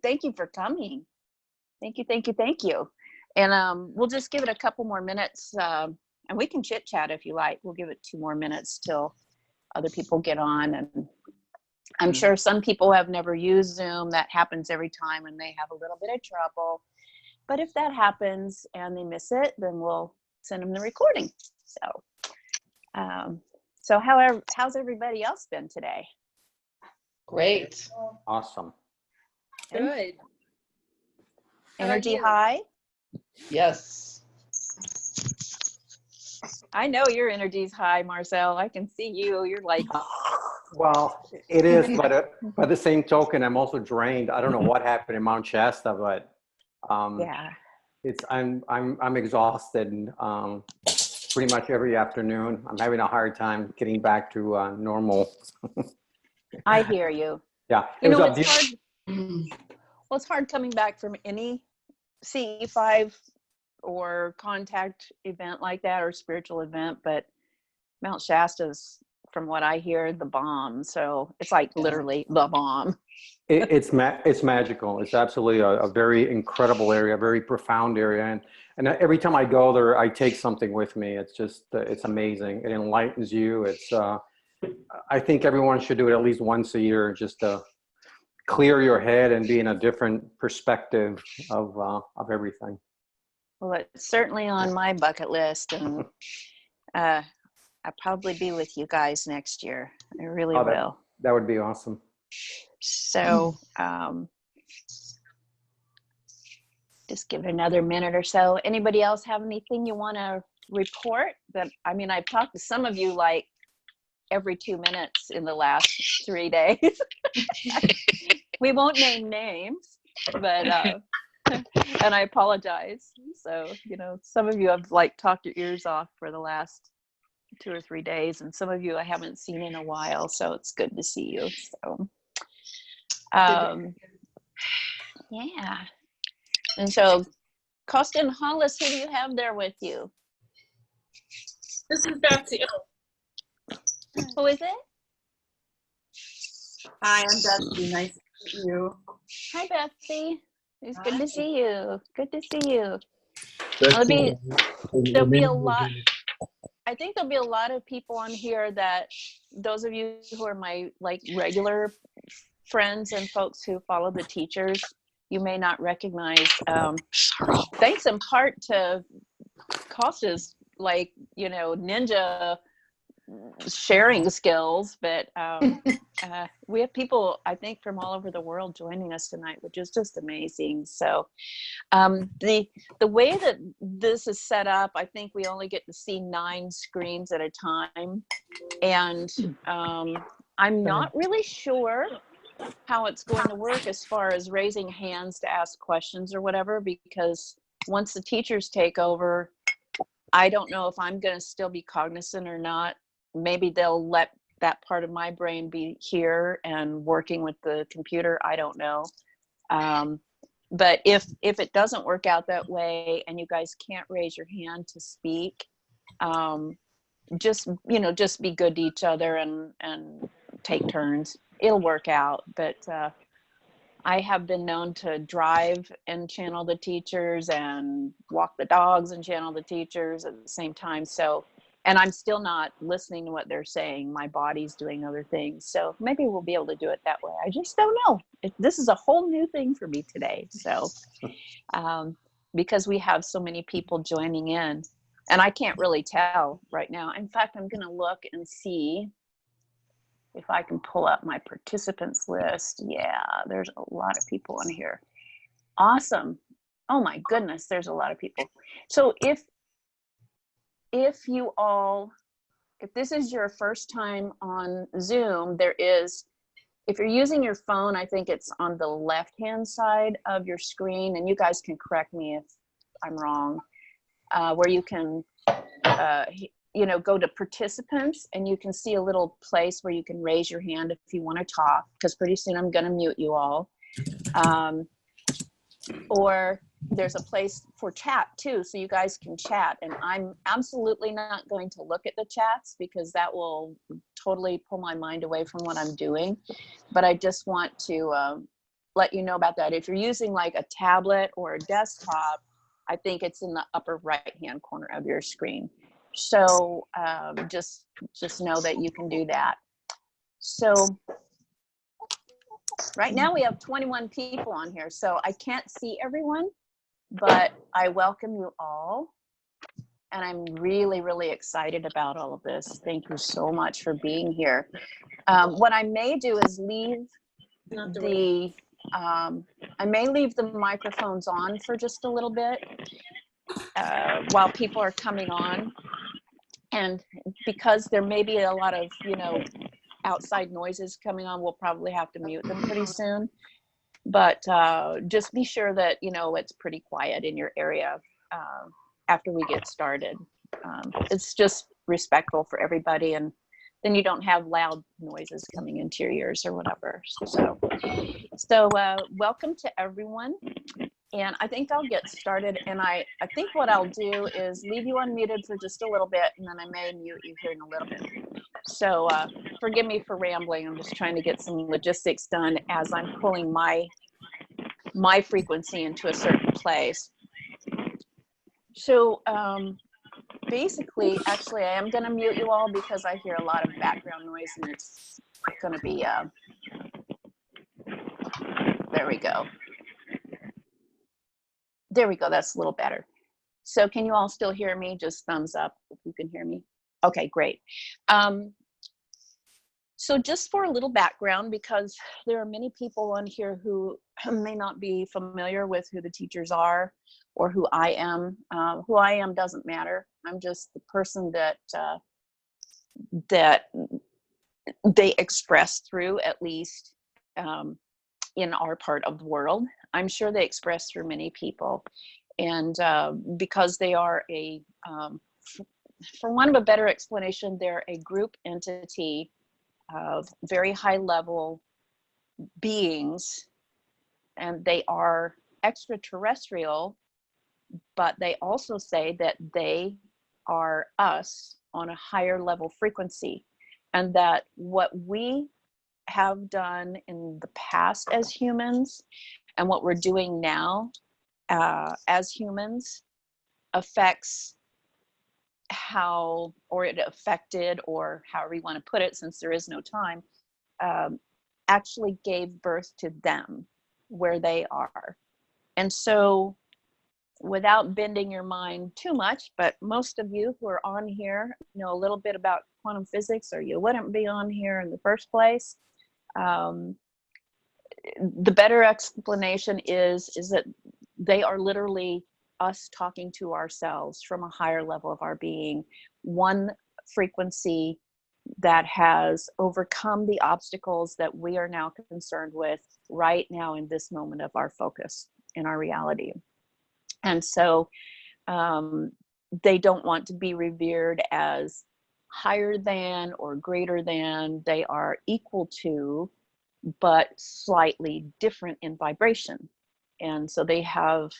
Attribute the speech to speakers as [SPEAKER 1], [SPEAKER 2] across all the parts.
[SPEAKER 1] thank you for coming. Thank you, thank you, thank you. And we'll just give it a couple more minutes, and we can chit chat if you like. We'll give it 2 more minutes till other people get on. And I'm sure some people have never used Zoom. That happens every time and they have a little bit of trouble. But if that happens and they miss it, then we'll send them the recording. So how's everybody else been today?
[SPEAKER 2] Great.
[SPEAKER 3] Awesome.
[SPEAKER 2] Good.
[SPEAKER 1] Energy high?
[SPEAKER 2] Yes.
[SPEAKER 1] I know your energy's high, Marcel. I can see you. You're like,
[SPEAKER 3] Well, it is, but by the same token, I'm also drained. I don't know what happened in Mount Shasta, but
[SPEAKER 1] yeah.
[SPEAKER 3] I'm exhausted pretty much every afternoon. I'm having a hard time getting back to normal.
[SPEAKER 1] I hear you.
[SPEAKER 3] Yeah,
[SPEAKER 1] You know, it's hard. Well, it's hard coming back from any CE5 or contact event like that or spiritual event, but Mount Shasta's, from what I hear, the bomb. So it's like literally the bomb.
[SPEAKER 3] It's magical. It's absolutely a very incredible area, a very profound area. And every time I go there, I take something with me. It's just, it's amazing. It enlightens you. It's, I think everyone should do it at least once a year, just to clear your head and be in a different perspective of everything.
[SPEAKER 1] Well, it's certainly on my bucket list, and I'll probably be with you guys next year. I really will.
[SPEAKER 3] That would be awesome.
[SPEAKER 1] So just give it another minute or so. Anybody else have anything you want to report? I mean, I've talked to some of you like every 2 minutes in the last 3 days. We won't name names, but and I apologize. So, you know, some of you have like talked your ears off for the last 2 or 3 days, and some of you I haven't seen in a while, so it's good to see you. So yeah. And so Costa and Hollis, who do you have there with you?
[SPEAKER 4] This is Betsy.
[SPEAKER 1] Who is it?
[SPEAKER 4] Hi, I'm Betsy. Nice to meet you.
[SPEAKER 1] Hi, Betsy. It's good to see you. Good to see you. There'll be a lot. I think there'll be a lot of people on here that those of you who are my like regular friends and folks who follow the teachers, you may not recognize. Thanks in part to Costa's like, you know, ninja sharing skills, but we have people I think from all over the world joining us tonight, which is just amazing. So the way that this is set up, I think we only get to see 9 screens at a time, and I'm not really sure how it's going to work as far as raising hands to ask questions or whatever, because once the teachers take over, I don't know if I'm going to still be cognizant or not. Maybe they'll let that part of my brain be here and working with the computer. I don't know. But if it doesn't work out that way and you guys can't raise your hand to speak, just be good to each other and take turns. It'll work out. But I have been known to drive and channel the teachers and walk the dogs and channel the teachers at the same time. So, and I'm still not listening to what they're saying. My body's doing other things. So maybe we'll be able to do it that way. I just don't know. This is a whole new thing for me today. So, because we have so many people joining in, and I can't really tell right now. In fact, I'm going to look and see if I can pull up my participants list. Yeah, there's a lot of people on here. Awesome. Oh my goodness, there's a lot of people. So if you all, if this is your first time on Zoom, if you're using your phone, I think it's on the left-hand side of your screen, and you guys can correct me if I'm wrong, where you can, go to participants, and you can see a little place where you can raise your hand if you want to talk, because pretty soon I'm going to mute you all. Or there's a place for chat too, so you guys can chat. And I'm absolutely not going to look at the chats because that will totally pull my mind away from what I'm doing. But I just want to let you know about that. If you're using like a tablet or a desktop, I think it's in the upper right-hand corner of your screen. So just know that you can do that. So right now we have 21 people on here, so I can't see everyone, but I welcome you all. And I'm really, really excited about all of this. Thank you so much for being here. What I may do is leave I may leave the microphones on for just a little bit while people are coming on. And because there may be a lot of, outside noises coming on, we'll probably have to mute them pretty soon. But just be sure that, it's pretty quiet in your area after we get started. It's just respectful for everybody, and then you don't have loud noises coming into your ears or whatever. So welcome to everyone. And I think I'll get started. And I think what I'll do is leave you unmuted for just a little bit, and then I may mute you here in a little bit. So forgive me for rambling. I'm just trying to get some logistics done as I'm pulling my frequency into a certain place. So basically, actually, I am going to mute you all because I hear a lot of background noise, and it's going to be, there we go. There we go. That's a little better. So can you all still hear me? Just thumbs up if you can hear me. Okay, great. So just for a little background, because there are many people on here who may not be familiar with who the teachers are or who I am. Who I am doesn't matter. I'm just the person that they express through, at least in our part of the world. I'm sure they express through many people. And because they are for want of a better explanation, they're a group entity of very high level beings, and they are extraterrestrial, but they also say that they are us on a higher level frequency, and that what we have done in the past as humans and what we're doing now as humans affects how, or it affected, or however you want to put it, since there is no time, actually gave birth to them where they are. And so without bending your mind too much, but most of you who are on here know a little bit about quantum physics, or you wouldn't be on here in the first place. The better explanation is that they are literally us talking to ourselves from a higher level of our being, one frequency that has overcome the obstacles that we are now concerned with right now in this moment of our focus in our reality. And so they don't want to be revered as higher than or greater than. They are equal to, but slightly different in vibration. And so they have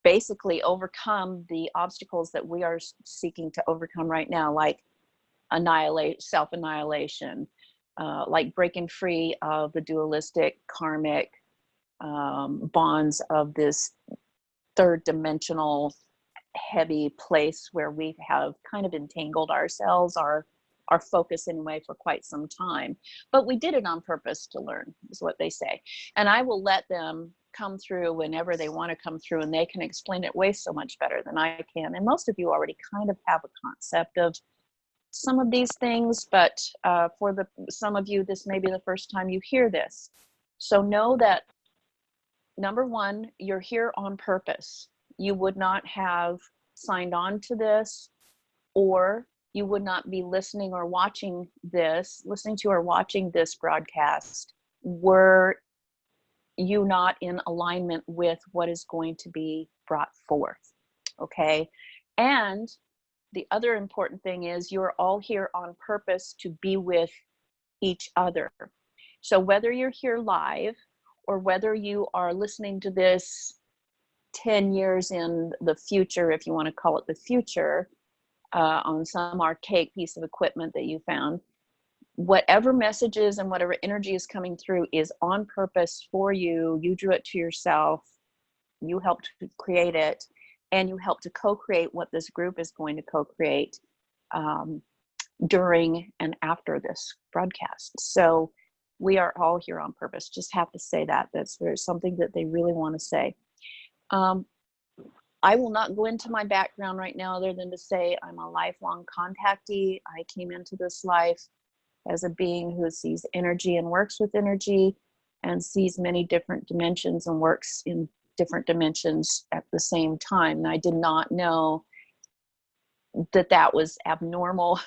[SPEAKER 1] basically overcome the obstacles that we are seeking to overcome right now, like self-annihilation, like breaking free of the dualistic karmic bonds of this third dimensional heavy place where we have kind of entangled ourselves, our focus anyway, for quite some time. But we did it on purpose to learn, is what they say. And I will let them come through whenever they want to come through, and they can explain it way so much better than I can. And most of you already kind of have a concept of some of these things, but for some of you, this may be the first time you hear this. So know that, number one, you're here on purpose. You would not have signed on to this, or you would not be listening to or watching this broadcast were you not in alignment with what is going to be brought forth. Okay. And the other important thing is you're all here on purpose to be with each other. So whether you're here live or whether you are listening to this 10 years in the future, if you want to call it the future, on some archaic piece of equipment that you found, whatever messages and whatever energy is coming through is on purpose for you. You drew it to yourself. You helped to create it, and you helped to co-create what this group is going to co-create during and after this broadcast. So we are all here on purpose. Just have to say that. There's something that they really want to say. I will not go into my background right now other than to say I'm a lifelong contactee. I came into this life as a being who sees energy and works with energy and sees many different dimensions and works in different dimensions at the same time. And I did not know that that was abnormal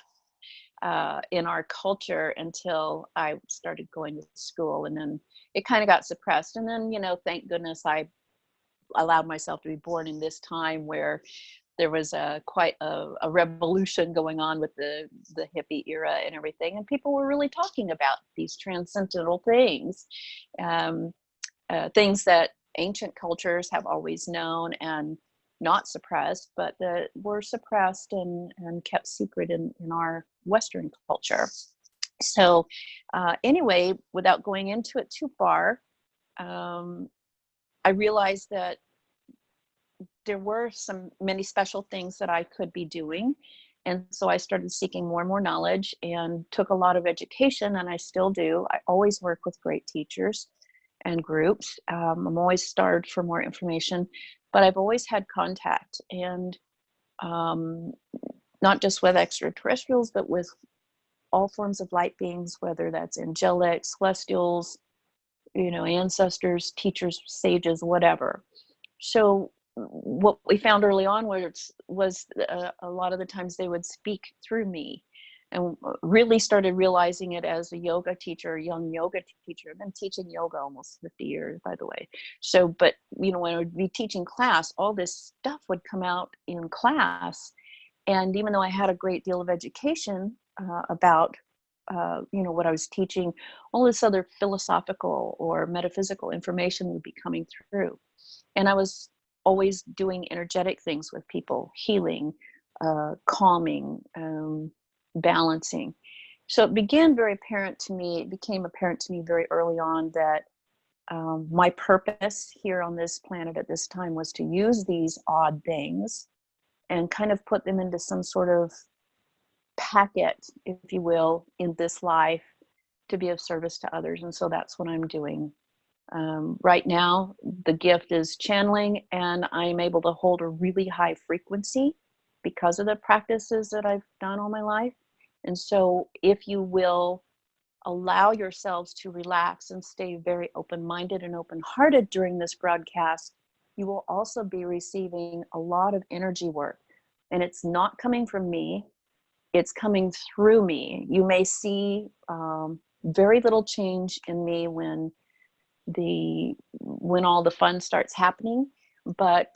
[SPEAKER 1] in our culture until I started going to school, and then it kind of got suppressed. And then, thank goodness I allowed myself to be born in this time where there was quite a revolution going on with the hippie era and everything, and people were really talking about these transcendental things, things that ancient cultures have always known and not suppressed, but that were suppressed and kept secret in our Western culture. So anyway, without going into it too far, I realized that there were many special things that I could be doing. And so I started seeking more and more knowledge and took a lot of education, and I still do. I always work with great teachers and groups. I'm always starved for more information, but I've always had contact, and not just with extraterrestrials, but with all forms of light beings, whether that's angelic, celestials, ancestors, teachers, sages, whatever. So what we found early on was a lot of the times they would speak through me, and really started realizing it as a yoga teacher, a young yoga teacher. I've been teaching yoga almost 50 years, by the way. So, but, when I would be teaching class, all this stuff would come out in class. And even though I had a great deal of education about, what I was teaching, all this other philosophical or metaphysical information would be coming through. And I was always doing energetic things with people, healing, calming, balancing. So it became apparent to me very early on that my purpose here on this planet at this time was to use these odd things and kind of put them into some sort of packet, if you will, in this life to be of service to others. And so that's what I'm doing. Right now, the gift is channeling, and I'm able to hold a really high frequency because of the practices that I've done all my life. And so if you will allow yourselves to relax and stay very open-minded and open-hearted during this broadcast, you will also be receiving a lot of energy work. And it's not coming from me, it's coming through me. You may see very little change in me when all the fun starts happening, but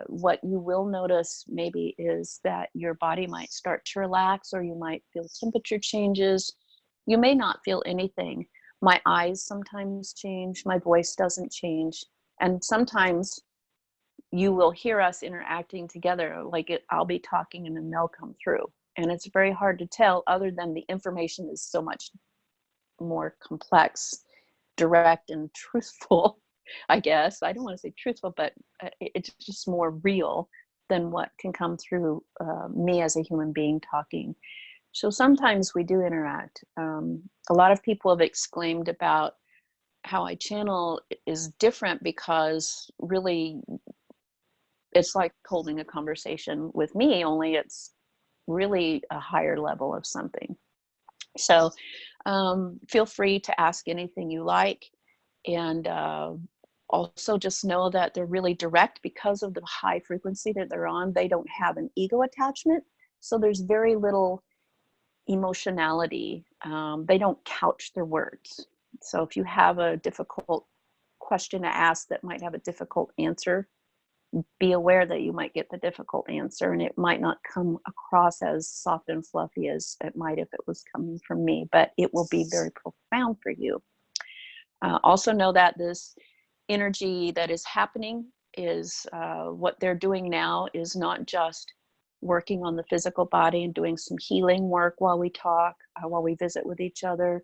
[SPEAKER 1] what you will notice maybe is that your body might start to relax, or you might feel temperature changes. You may not feel anything. My eyes sometimes change, my voice doesn't change, and sometimes you will hear us interacting together, I'll be talking and then they'll come through, and it's very hard to tell other than the information is so much more complex, direct, and truthful. I guess I don't want to say truthful, but it's just more real than what can come through me as a human being talking. So sometimes we do interact. A lot of people have exclaimed about how I channel is different, because really it's like holding a conversation with me, only it's really a higher level of something. So feel free to ask anything you like. And also just know that they're really direct because of the high frequency that they're on. They don't have an ego attachment. So there's very little emotionality. They don't couch their words. So if you have a difficult question to ask that might have a difficult answer, be aware that you might get the difficult answer, and it might not come across as soft and fluffy as it might if it was coming from me, but it will be very profound for you. Also know that this energy that is happening is what they're doing now is not just working on the physical body and doing some healing work while we talk, while we visit with each other,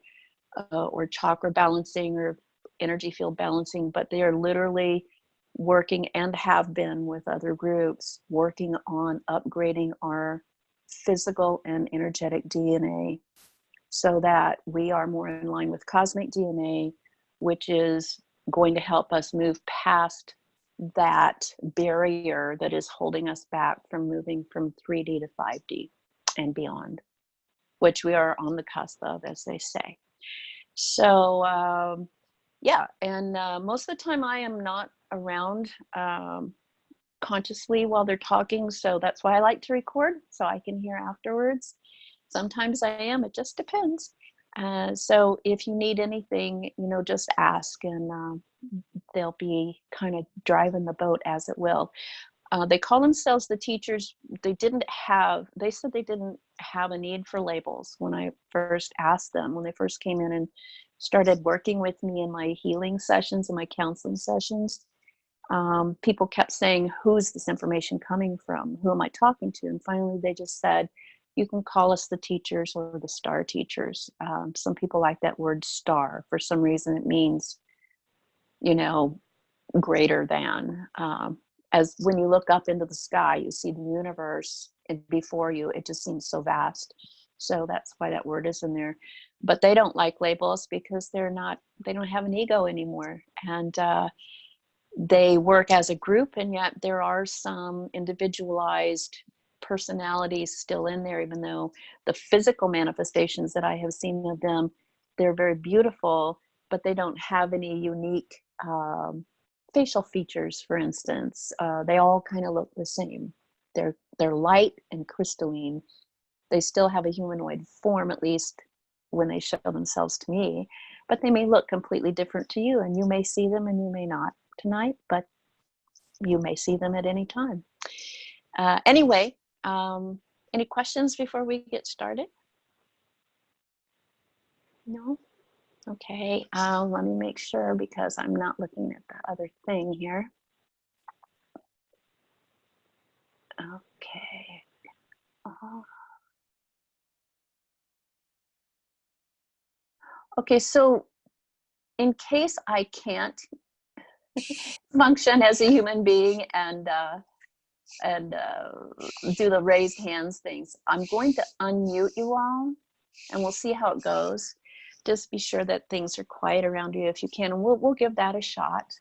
[SPEAKER 1] or chakra balancing or energy field balancing, but they are literally working and have been with other groups working on upgrading our physical and energetic DNA so that we are more in line with cosmic DNA, which is going to help us move past that barrier that is holding us back from moving from 3D to 5D and beyond, which we are on the cusp of, as they say. So yeah, and most of the time I am not around consciously while they're talking, so that's why I like to record, so I can hear afterwards. Sometimes I am, it just depends. So if you need anything, you know, just ask, and they'll be kind of driving the boat as it will. They call themselves the teachers. They said they didn't have a need for labels when I first asked them, when they first came in and started working with me in my healing sessions and my counseling sessions. People kept saying, who's this information coming from? Who am I talking to? And finally they just said, you can call us the teachers or the star teachers. Some people like that word star. For some reason it means, you know, greater than. As when you look up into the sky, you see the universe before you. It just seems so vast. So that's why that word is in there. But they don't like labels because they don't have an ego anymore. And they work as a group, and yet there are some individualized personalities still in there, even though the physical manifestations that I have seen of them, they're very beautiful, but they don't have any unique facial features, for instance. They all kind of look the same. They're light and crystalline. They still have a humanoid form, at least when they show themselves to me, but they may look completely different to you, and you may see them and you may not tonight, but you may see them at any time. Anyway, any questions before we get started? No? Okay, let me make sure, because I'm not looking at the other thing here. Okay. Okay, so in case I can't function as a human being and do the raised hands things, I'm going to unmute you all, and we'll see how it goes. Just be sure that things are quiet around you if you can, and we'll give that a shot.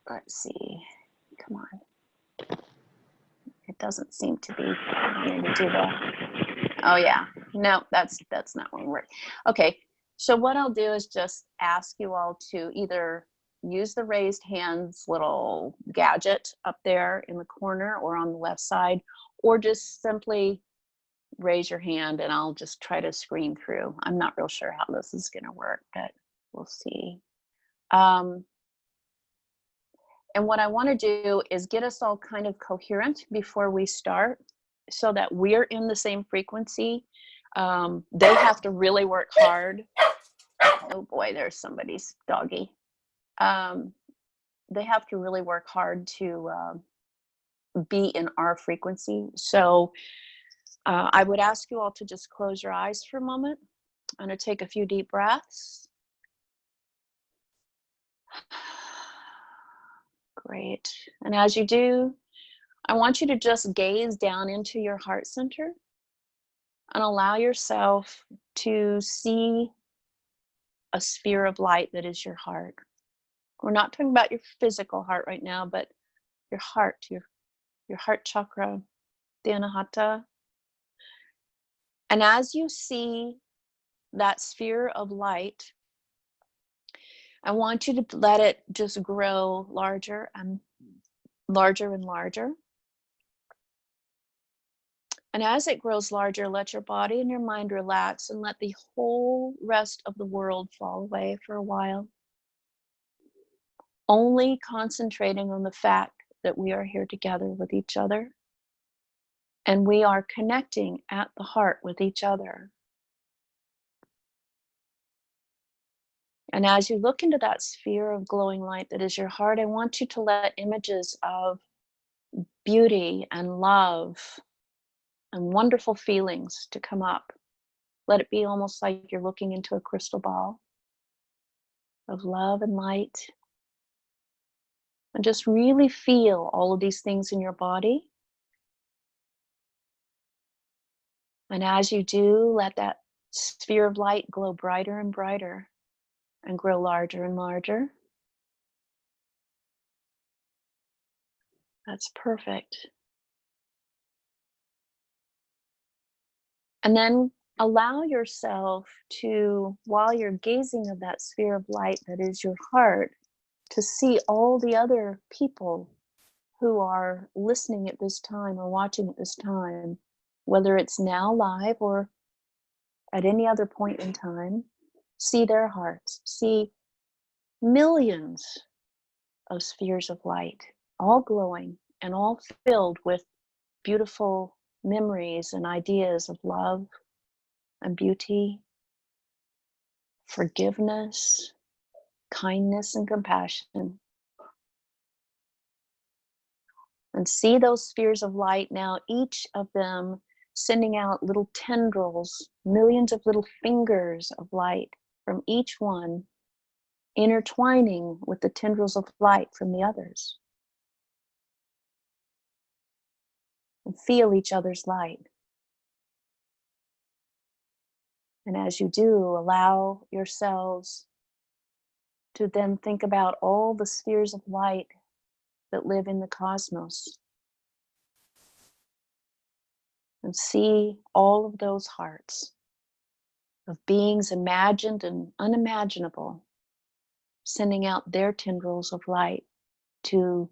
[SPEAKER 1] Let's see. Come on. It doesn't seem to be wanting to do that. Oh yeah. No, that's not going to work. Okay. So what I'll do is just ask you all to either use the raised hands little gadget up there in the corner or on the left side, or just simply raise your hand and I'll just try to screen through. I'm not real sure how this is going to work, but we'll see. And what I want to do is get us all kind of coherent before we start so that we're in the same frequency. They have to really work hard. Oh boy, there's somebody's doggy. They have to really work hard to be in our frequency. So I would ask you all to just close your eyes for a moment. I'm going to take a few deep breaths. Great. And as you do, I want you to just gaze down into your heart center and allow yourself to see a sphere of light that is your heart. We're not talking about your physical heart right now, but your heart, your heart chakra, the anahata. And as you see that sphere of light, I want you to let it just grow larger and larger and larger. And as it grows larger, let your body and your mind relax and let the whole rest of the world fall away for a while. Only concentrating on the fact that we are here together with each other. And we are connecting at the heart with each other. And as you look into that sphere of glowing light that is your heart, I want you to let images of beauty and love and wonderful feelings to come up. Let it be almost like you're looking into a crystal ball of love and light. And just really feel all of these things in your body. And as you do, let that sphere of light glow brighter and brighter and grow larger and larger. That's perfect. And then allow yourself to, while you're gazing at that sphere of light that is your heart, to see all the other people who are listening at this time or watching at this time, whether it's now live or at any other point in time. See their hearts, see millions of spheres of light, all glowing and all filled with beautiful memories and ideas of love and beauty, forgiveness, kindness, and compassion. And see those spheres of light now, each of them sending out little tendrils, millions of little fingers of light from each one, intertwining with the tendrils of light from the others. And feel each other's light. And as you do, allow yourselves to then think about all the spheres of light that live in the cosmos. And see all of those hearts of beings imagined and unimaginable, sending out their tendrils of light to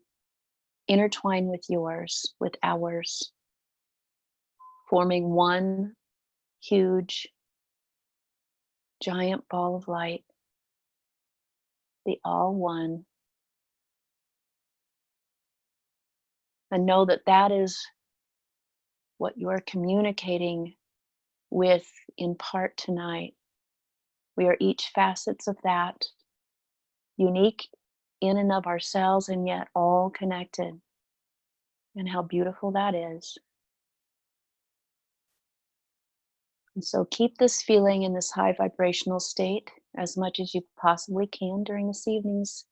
[SPEAKER 1] intertwine with yours, with ours, forming one huge, giant ball of light, the all one. And know that that is what you're communicating with in part tonight. We are each facets of that, unique in and of ourselves, and yet all connected. And how beautiful that is. And so keep this feeling in this high vibrational state as much as you possibly can during this evening's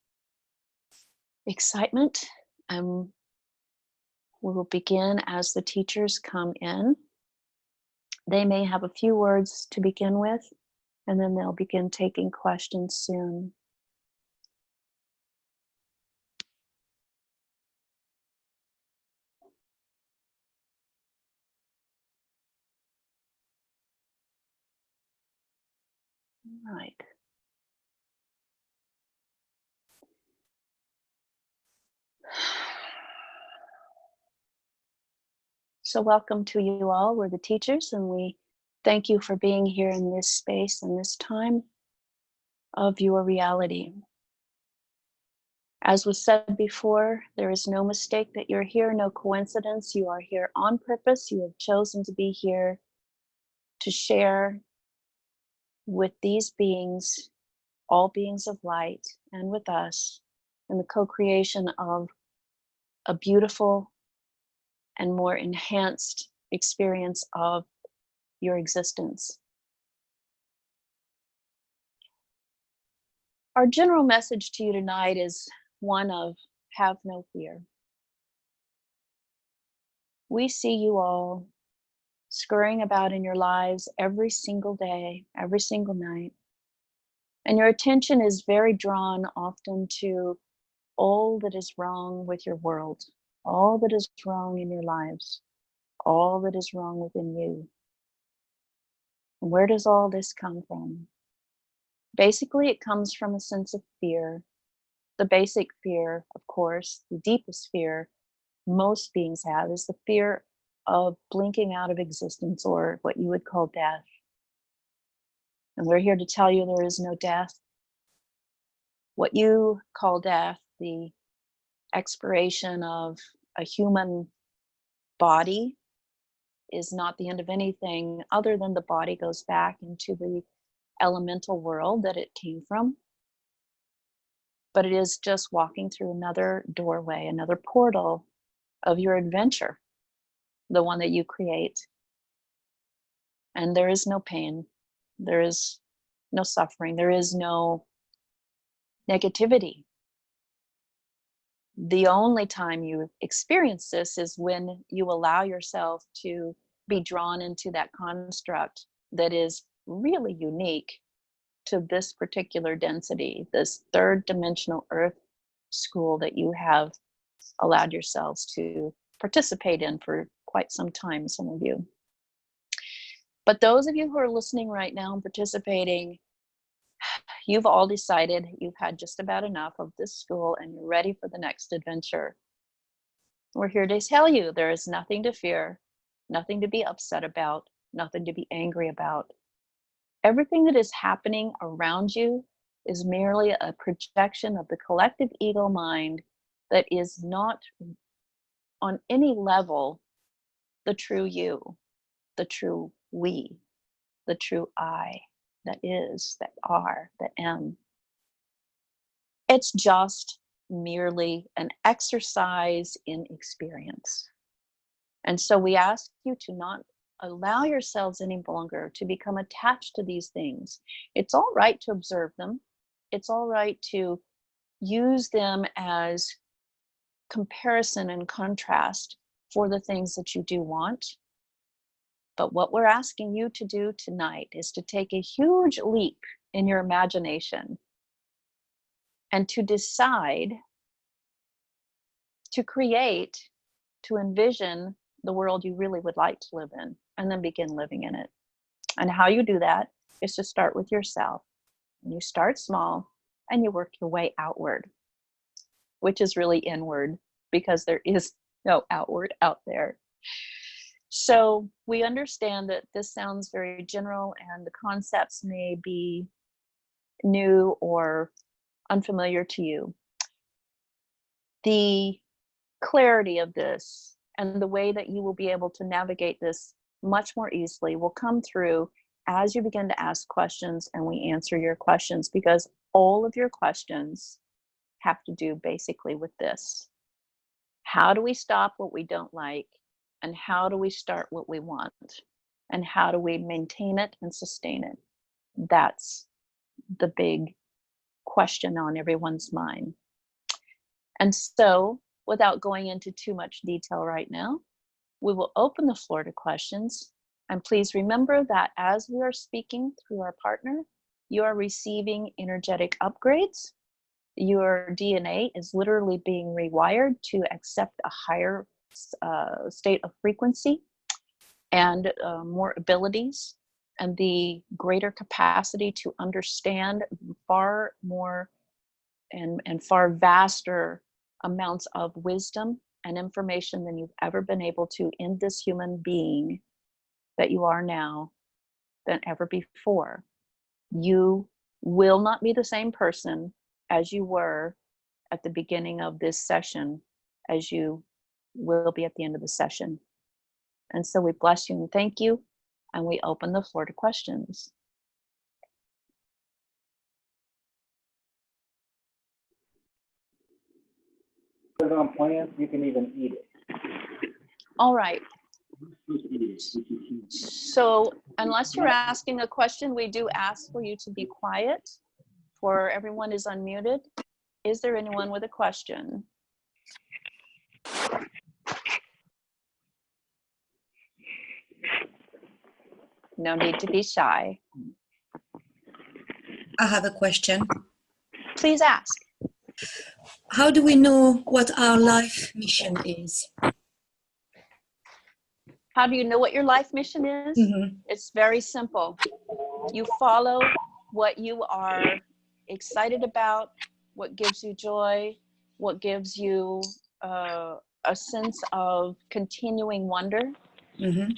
[SPEAKER 1] excitement. We will begin as the teachers come in. They may have a few words to begin with, and then they'll begin taking questions soon. Right. So welcome to you all. We're the teachers, and we thank you for being here in this space and this time of your reality. As was said before, there is no mistake that you're here, no coincidence. You are here on purpose. You have chosen to be here to share with these beings, all beings of light, and with us in the co-creation of a beautiful and more enhanced experience of your existence. Our general message to you tonight is one of have no fear. We see you all scurrying about in your lives every single day, every single night. And your attention is very drawn often to all that is wrong with your world, all that is wrong in your lives, all that is wrong within you. And where does all this come from? Basically, it comes from a sense of fear. The basic fear, of course, the deepest fear most beings have is the fear of blinking out of existence, or what you would call death. And we're here to tell you there is no death. What you call death, the expiration of a human body, is not the end of anything other than the body goes back into the elemental world that it came from. but it is just walking through another doorway, another portal of your adventure, the one that you create. And there is no pain, there is no suffering, there is no negativity. The only time you experience this is when you allow yourself to be drawn into that construct that is really unique to this particular density, this third dimensional earth school that you have allowed yourselves to participate in for quite some time, some of you. But those of you who are listening right now and participating, you've all decided you've had just about enough of this school and you're ready for the next adventure. We're here to tell you there is nothing to fear, nothing to be upset about, nothing to be angry about. Everything that is happening around you is merely a projection of the collective ego mind that is not on any level the true you, the true we, the true I, that is, that are, that am. It's just merely an exercise in experience. And so we ask you to not allow yourselves any longer to become attached to these things. It's all right to observe them. It's all right to use them as comparison and contrast for the things that you do want. But what we're asking you to do tonight is to take a huge leap in your imagination and to decide to create, to envision the world you really would like to live in, and then begin living in it. And how you do that is to start with yourself. And you start small and you work your way outward, which is really inward, because there is no outward out there. So we understand that this sounds very general and the concepts may be new or unfamiliar to you. The clarity of this and the way that you will be able to navigate this much more easily will come through as you begin to ask questions and we answer your questions, because all of your questions have to do basically with this. How do we stop what we don't like? And how do we start what we want? And how do we maintain it and sustain it? That's the big question on everyone's mind. And so, without going into too much detail right now, we will open the floor to questions. And please remember that as we are speaking through our partner, you are receiving energetic upgrades. Your DNA is literally being rewired to accept a higher state of frequency and more abilities and the greater capacity to understand far more and far vaster amounts of wisdom and information than you've ever been able to in this human being that you are now than ever before. You will not be the same person as you were at the beginning of this session as you will be at the end of the session. And so we bless you and thank you, and we open the floor to questions.
[SPEAKER 5] Put it on plants, you can even eat it.
[SPEAKER 1] All right. So unless you're asking a question, we do ask for you to be quiet, for everyone is unmuted. Is there anyone with a question? No need to be shy.
[SPEAKER 6] I have a question.
[SPEAKER 1] Please ask.
[SPEAKER 6] How do we know what our life mission is?
[SPEAKER 1] How do you know what your life mission is?
[SPEAKER 6] Mm-hmm.
[SPEAKER 1] It's very simple. You follow what you are excited about, what gives you joy, what gives you a sense of continuing wonder.
[SPEAKER 6] Mm-hmm.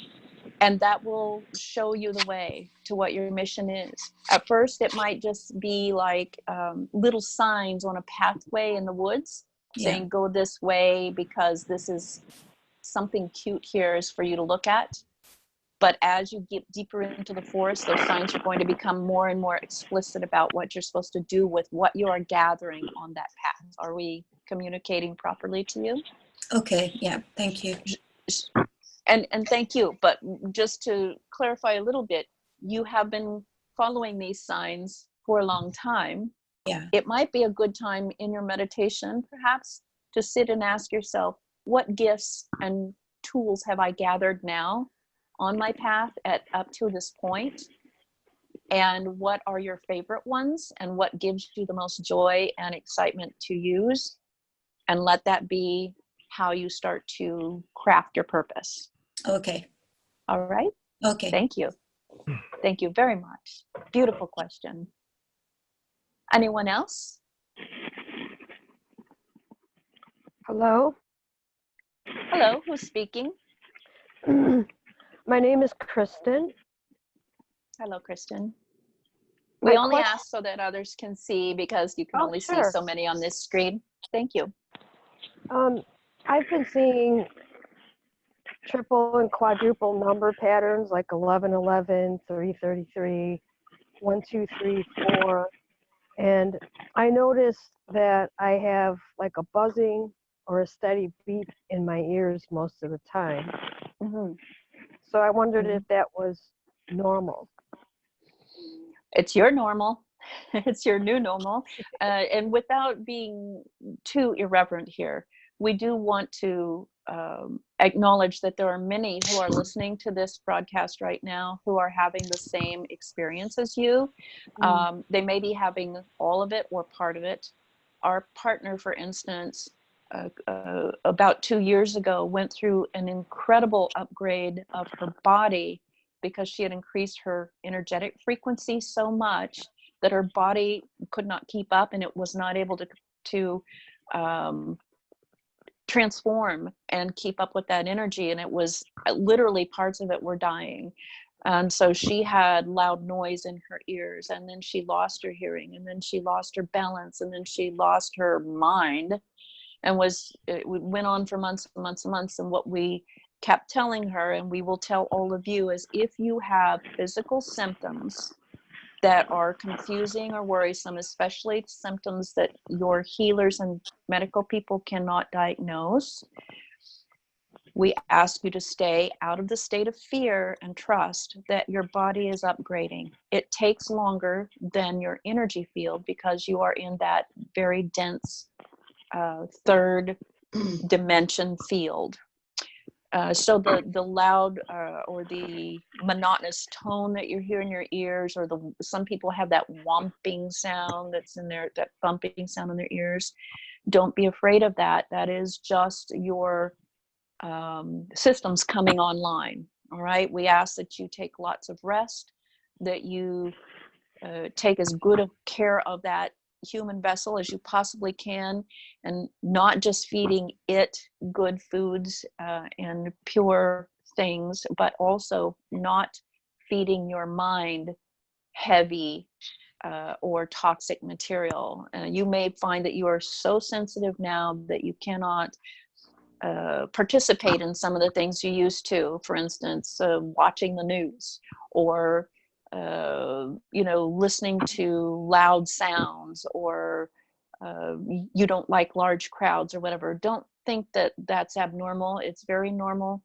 [SPEAKER 1] And that will show you the way to what your mission is. At first, it might just be like little signs on a pathway in the woods saying, go this way because this is something cute here is for you to look at. But as you get deeper into the forest, those signs are going to become more and more explicit about what you're supposed to do with what you are gathering on that path. Are we communicating properly to you?
[SPEAKER 6] Okay, yeah, thank you.
[SPEAKER 1] And thank you. But just to clarify a little bit, you have been following these signs for a long time.
[SPEAKER 6] Yeah.
[SPEAKER 1] It might be a good time in your meditation, perhaps, to sit and ask yourself, what gifts and tools have I gathered now on my path up to this point? And what are your favorite ones? And what gives you the most joy and excitement to use? And let that be how you start to craft your purpose.
[SPEAKER 6] Okay.
[SPEAKER 1] All right?
[SPEAKER 6] Okay.
[SPEAKER 1] Thank you. Thank you very much. Beautiful question. Anyone else?
[SPEAKER 7] Hello.
[SPEAKER 1] Hello, who's speaking?
[SPEAKER 7] My name is Kristen.
[SPEAKER 1] Hello, Kristen.
[SPEAKER 7] My
[SPEAKER 1] We only
[SPEAKER 7] question-
[SPEAKER 1] ask so that others can see, because you can
[SPEAKER 7] Oh,
[SPEAKER 1] only see
[SPEAKER 7] sure.
[SPEAKER 1] so many on this screen. Thank you.
[SPEAKER 7] I've been seeing triple and quadruple number patterns like 1111, 333, 1234, and I noticed that I have like a buzzing or a steady beat in my ears most of the time.
[SPEAKER 1] Mhm.
[SPEAKER 7] So I wondered if that was normal.
[SPEAKER 1] It's your normal. It's your new normal. And without being too irreverent here, we do want to acknowledge that there are many who are listening to this broadcast right now who are having the same experience as you. They may be having all of it or part of it. Our partner, for instance, about 2 years ago, went through an incredible upgrade of her body because she had increased her energetic frequency so much that her body could not keep up, and it was not able to transform and keep up with that energy. And it was literally, parts of it were dying. And so she had loud noise in her ears, and then she lost her hearing, and then she lost her balance, and then she lost her mind, and it went on for months and months and months. And what we kept telling her, and we will tell all of you, is if you have physical symptoms that are confusing or worrisome, especially symptoms that your healers and medical people cannot diagnose, we ask you to stay out of the state of fear and trust that your body is upgrading. It takes longer than your energy field because you are in that very dense third dimension field. So the loud or the monotonous tone that you hear in your ears, or some people have that whomping sound that's in there, that bumping sound in their ears. Don't be afraid of that. That is just your systems coming online. All right. We ask that you take lots of rest, that you take as good of care of that human vessel as you possibly can, and not just feeding it good foods and pure things, but also not feeding your mind heavy or toxic material. You may find that you are so sensitive now that you cannot participate in some of the things you used to, for instance, watching the news, or listening to loud sounds, or you don't like large crowds or whatever. Don't think that that's abnormal. It's very normal.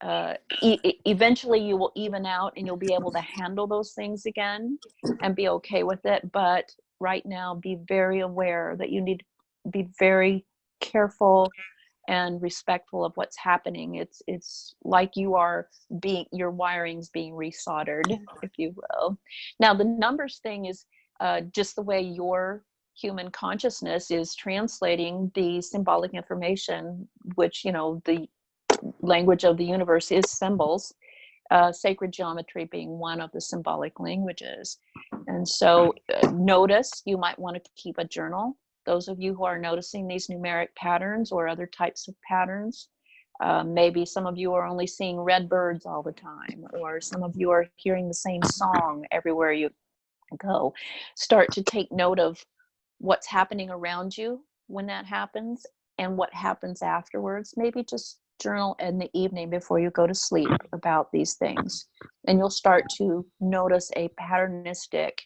[SPEAKER 1] Eventually you will even out and you'll be able to handle those things again and be okay with it. But right now, be very aware that you need to be very careful and respectful of what's happening. It's like your wiring's being resoldered, if you will. Now, the numbers thing is just the way your human consciousness is translating the symbolic information, which, the language of the universe is symbols, sacred geometry being one of the symbolic languages. And so notice, you might want to keep a journal. Those of you who are noticing these numeric patterns or other types of patterns, maybe some of you are only seeing red birds all the time, or some of you are hearing the same song everywhere you go. Start to take note of what's happening around you when that happens and what happens afterwards. Maybe just journal in the evening before you go to sleep about these things. And you'll start to notice a patternistic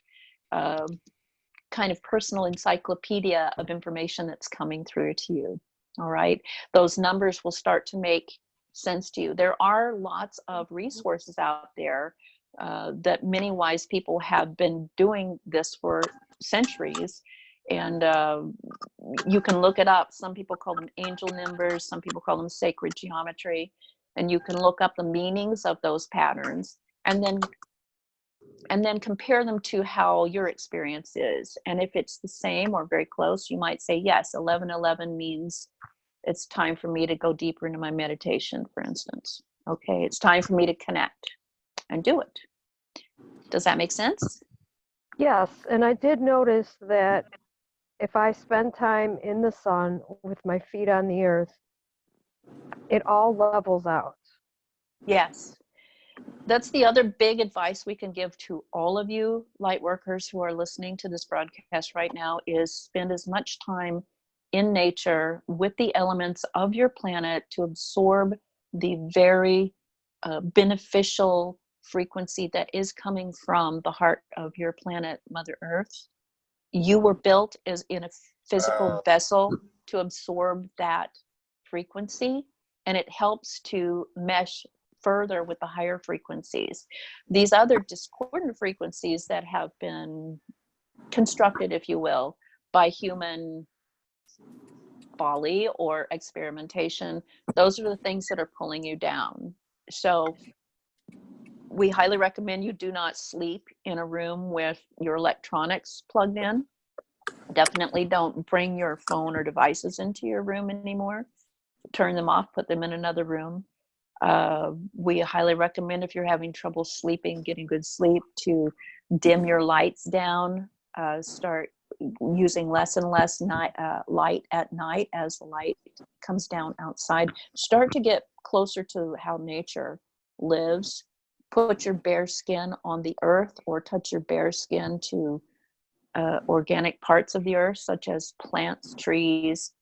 [SPEAKER 1] kind of personal encyclopedia of information that's coming through to you. All right. Those numbers will start to make sense to you. There are lots of resources out there that many wise people have been doing this for centuries. And you can look it up. Some people call them angel numbers. Some people call them sacred geometry. And you can look up the meanings of those patterns and then compare them to how your experience is. And if it's the same or very close, you might say, yes, 1111 means it's time for me to go deeper into my meditation, for instance. Okay, it's time for me to connect and do it. Does that make sense?
[SPEAKER 7] Yes, and I did notice that if I spend time in the sun with my feet on the earth, it all levels out.
[SPEAKER 1] Yes. That's the other big advice we can give to all of you light workers who are listening to this broadcast right now is spend as much time in nature with the elements of your planet to absorb the very beneficial frequency that is coming from the heart of your planet, Mother Earth. You were built as in a physical vessel to absorb that frequency, and it helps to mesh further with the higher frequencies. These other discordant frequencies that have been constructed, if you will, by human folly or experimentation, those are the things that are pulling you down. So we highly recommend you do not sleep in a room with your electronics plugged in. Definitely don't bring your phone or devices into your room anymore. Turn them off, put them in another room. We highly recommend if you're having trouble sleeping, getting good sleep, to dim your lights down, start using less and less light at night as the light comes down outside. Start to get closer to how nature lives. Put your bare skin on the earth or touch your bare skin to organic parts of the earth, such as plants, trees,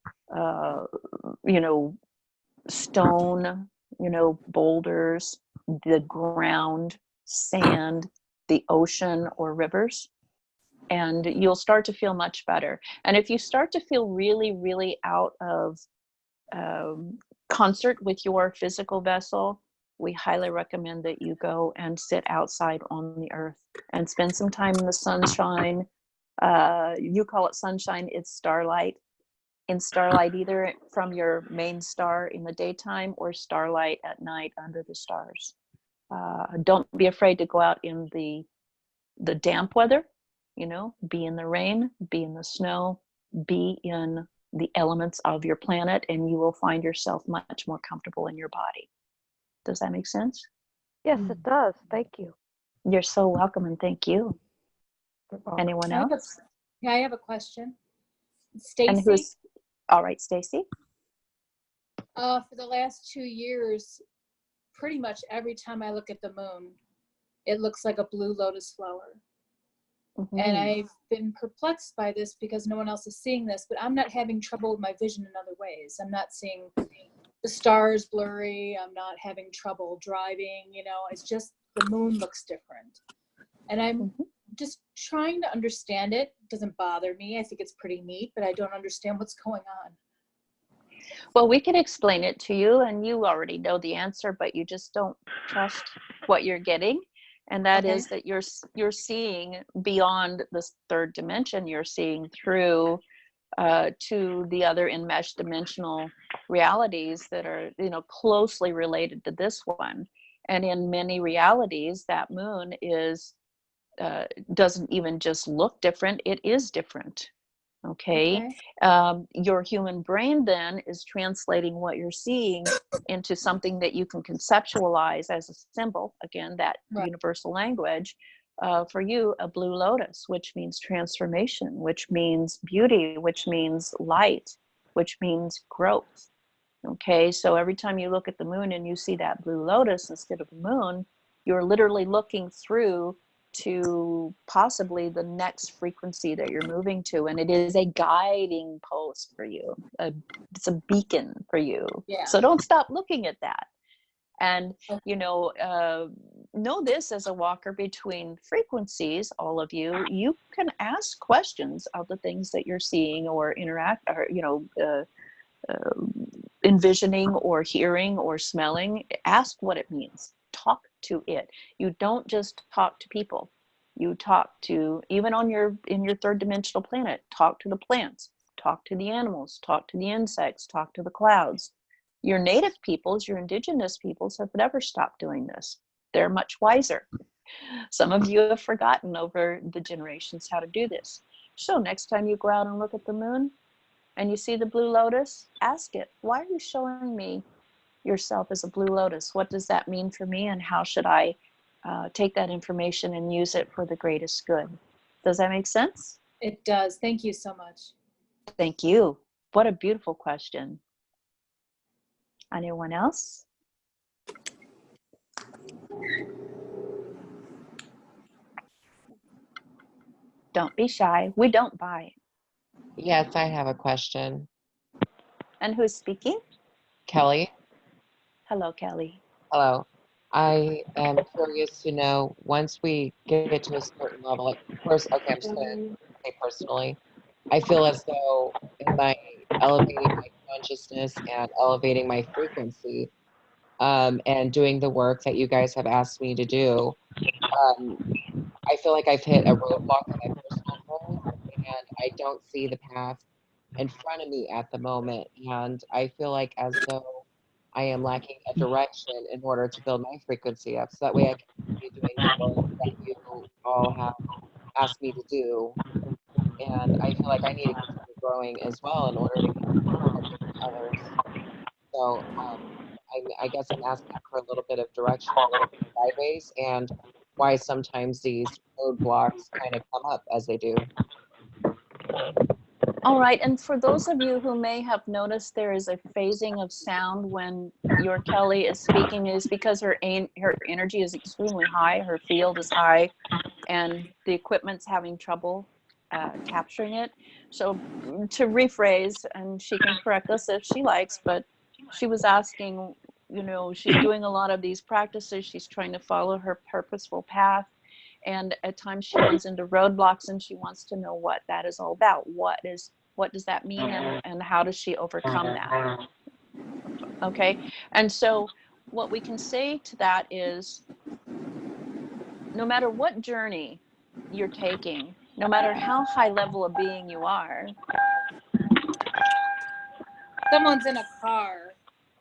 [SPEAKER 1] stone, boulders, the ground, sand, the ocean or rivers, and you'll start to feel much better. And if you start to feel really, really out of concert with your physical vessel, we highly recommend that you go and sit outside on the earth and spend some time in the sunshine. You call it sunshine, it's starlight. In starlight, either from your main star in the daytime or starlight at night under the stars. Don't be afraid to go out in the damp weather, be in the rain, be in the snow, be in the elements of your planet, and you will find yourself much more comfortable in your body. Does that make sense?
[SPEAKER 7] Yes, it does. Thank you.
[SPEAKER 1] You're so welcome, and thank you. Anyone else?
[SPEAKER 8] I have a question.
[SPEAKER 1] And
[SPEAKER 8] Stacy,
[SPEAKER 1] who's all right, Stacy?
[SPEAKER 8] for the last 2 years, pretty much every time I look at the moon, it looks like a blue lotus flower.
[SPEAKER 1] Mm-hmm.
[SPEAKER 8] And I've been perplexed by this because no one else is seeing this, but I'm not having trouble with my vision in other ways. I'm not seeing the stars blurry. I'm not having trouble driving, it's just the moon looks different. And I'm just trying to understand it. It doesn't bother me. I think it's pretty neat, but I don't understand what's going on.
[SPEAKER 1] Well, we can explain it to you, and you already know the answer, but you just don't trust what you're getting. And that is that you're seeing beyond this third dimension. You're seeing through to the other enmeshed dimensional realities that are, closely related to this one. And in many realities, that moon is doesn't even just look different; it is different. Okay. Your human brain then is translating what you're seeing into something that you can conceptualize as a symbol, again, that universal language. For you, a blue lotus, which means transformation, which means beauty, which means light, which means growth. Okay, so every time you look at the moon and you see that blue lotus instead of a moon, you're literally looking through to possibly the next frequency that you're moving to, and it is a guiding post for you. It's a beacon for you.
[SPEAKER 8] Yeah.
[SPEAKER 1] So don't stop looking at that. And know this as a walker between frequencies, all of you, you can ask questions of the things that you're seeing or interact, or envisioning or hearing or smelling. Ask what it means. Talk to it. You don't just talk to people. You talk to, even in your third dimensional planet, talk to the plants, talk to the animals, talk to the insects, talk to the clouds. Your native peoples, your indigenous peoples have never stopped doing this. They're much wiser. Some of you have forgotten over the generations how to do this. So next time you go out and look at the moon and you see the blue lotus, ask it, why are you showing me yourself as a blue lotus? What does that mean for me, and how should I take that information and use it for the greatest good? Does that make sense?
[SPEAKER 8] It does. Thank you so much.
[SPEAKER 1] Thank you. What a beautiful question. Anyone else? Don't be shy. We don't bite.
[SPEAKER 9] Yes, I have a question.
[SPEAKER 1] And who's speaking?
[SPEAKER 9] Kelly?
[SPEAKER 1] Hello, Kelly.
[SPEAKER 9] Hello. I am curious to know, once we get to a certain level, like, of course, okay, I'm just going to say personally, I feel as though in my elevating my consciousness and elevating my frequency, and doing the work that you guys have asked me to do, I feel like I've hit a roadblock in my personal growth, and I don't see the path in front of me at the moment. And I feel like as though I am lacking a direction in order to build my frequency up, so that way I can continue doing the work that you all have asked me to do. And I feel like I need to continue growing as well in order to continue helping others. So I guess I'm asking for a little bit of direction, a little bit of sideways, and why sometimes these roadblocks kind of come up as they do.
[SPEAKER 1] All right, and for those of you who may have noticed, there is a phasing of sound when your Kelly is speaking, is because her energy is extremely high, her field is high, and the equipment's having trouble capturing it. So to rephrase, and she can correct us if she likes, but she was asking, she's doing a lot of these practices, she's trying to follow her purposeful path, and at times she runs into roadblocks, and she wants to know what that is all about. What does that mean, and how does she overcome that? Okay, and so what we can say to that is, no matter what journey you're taking, no matter how high level of being you are.
[SPEAKER 8] Someone's in a car.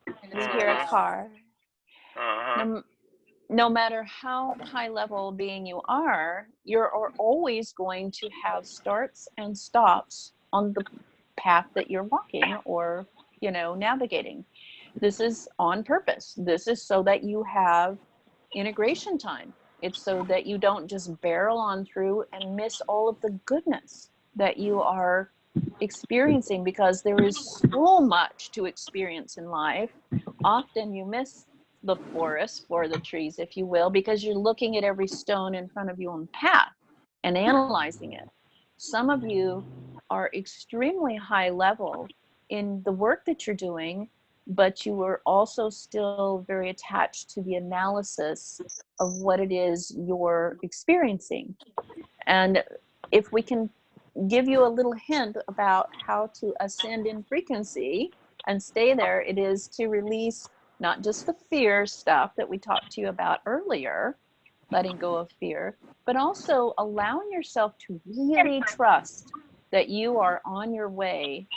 [SPEAKER 1] You hear a car. No matter how high level being you are, you're always going to have starts and stops on the path that you're walking or, navigating. This is on purpose. This is so that you have integration time. It's so that you don't just barrel on through and miss all of the goodness that you are experiencing, because there is so much to experience in life. Often you miss the forest for the trees, if you will, because you're looking at every stone in front of you on the path and analyzing it. Some of you are extremely high level in the work that you're doing, but you are also still very attached to the analysis of what it is you're experiencing. And if we can give you a little hint about how to ascend in frequency and stay there, it is to release not just the fear stuff that we talked to you about earlier, letting go of fear, but also allowing yourself to really trust that you are on your way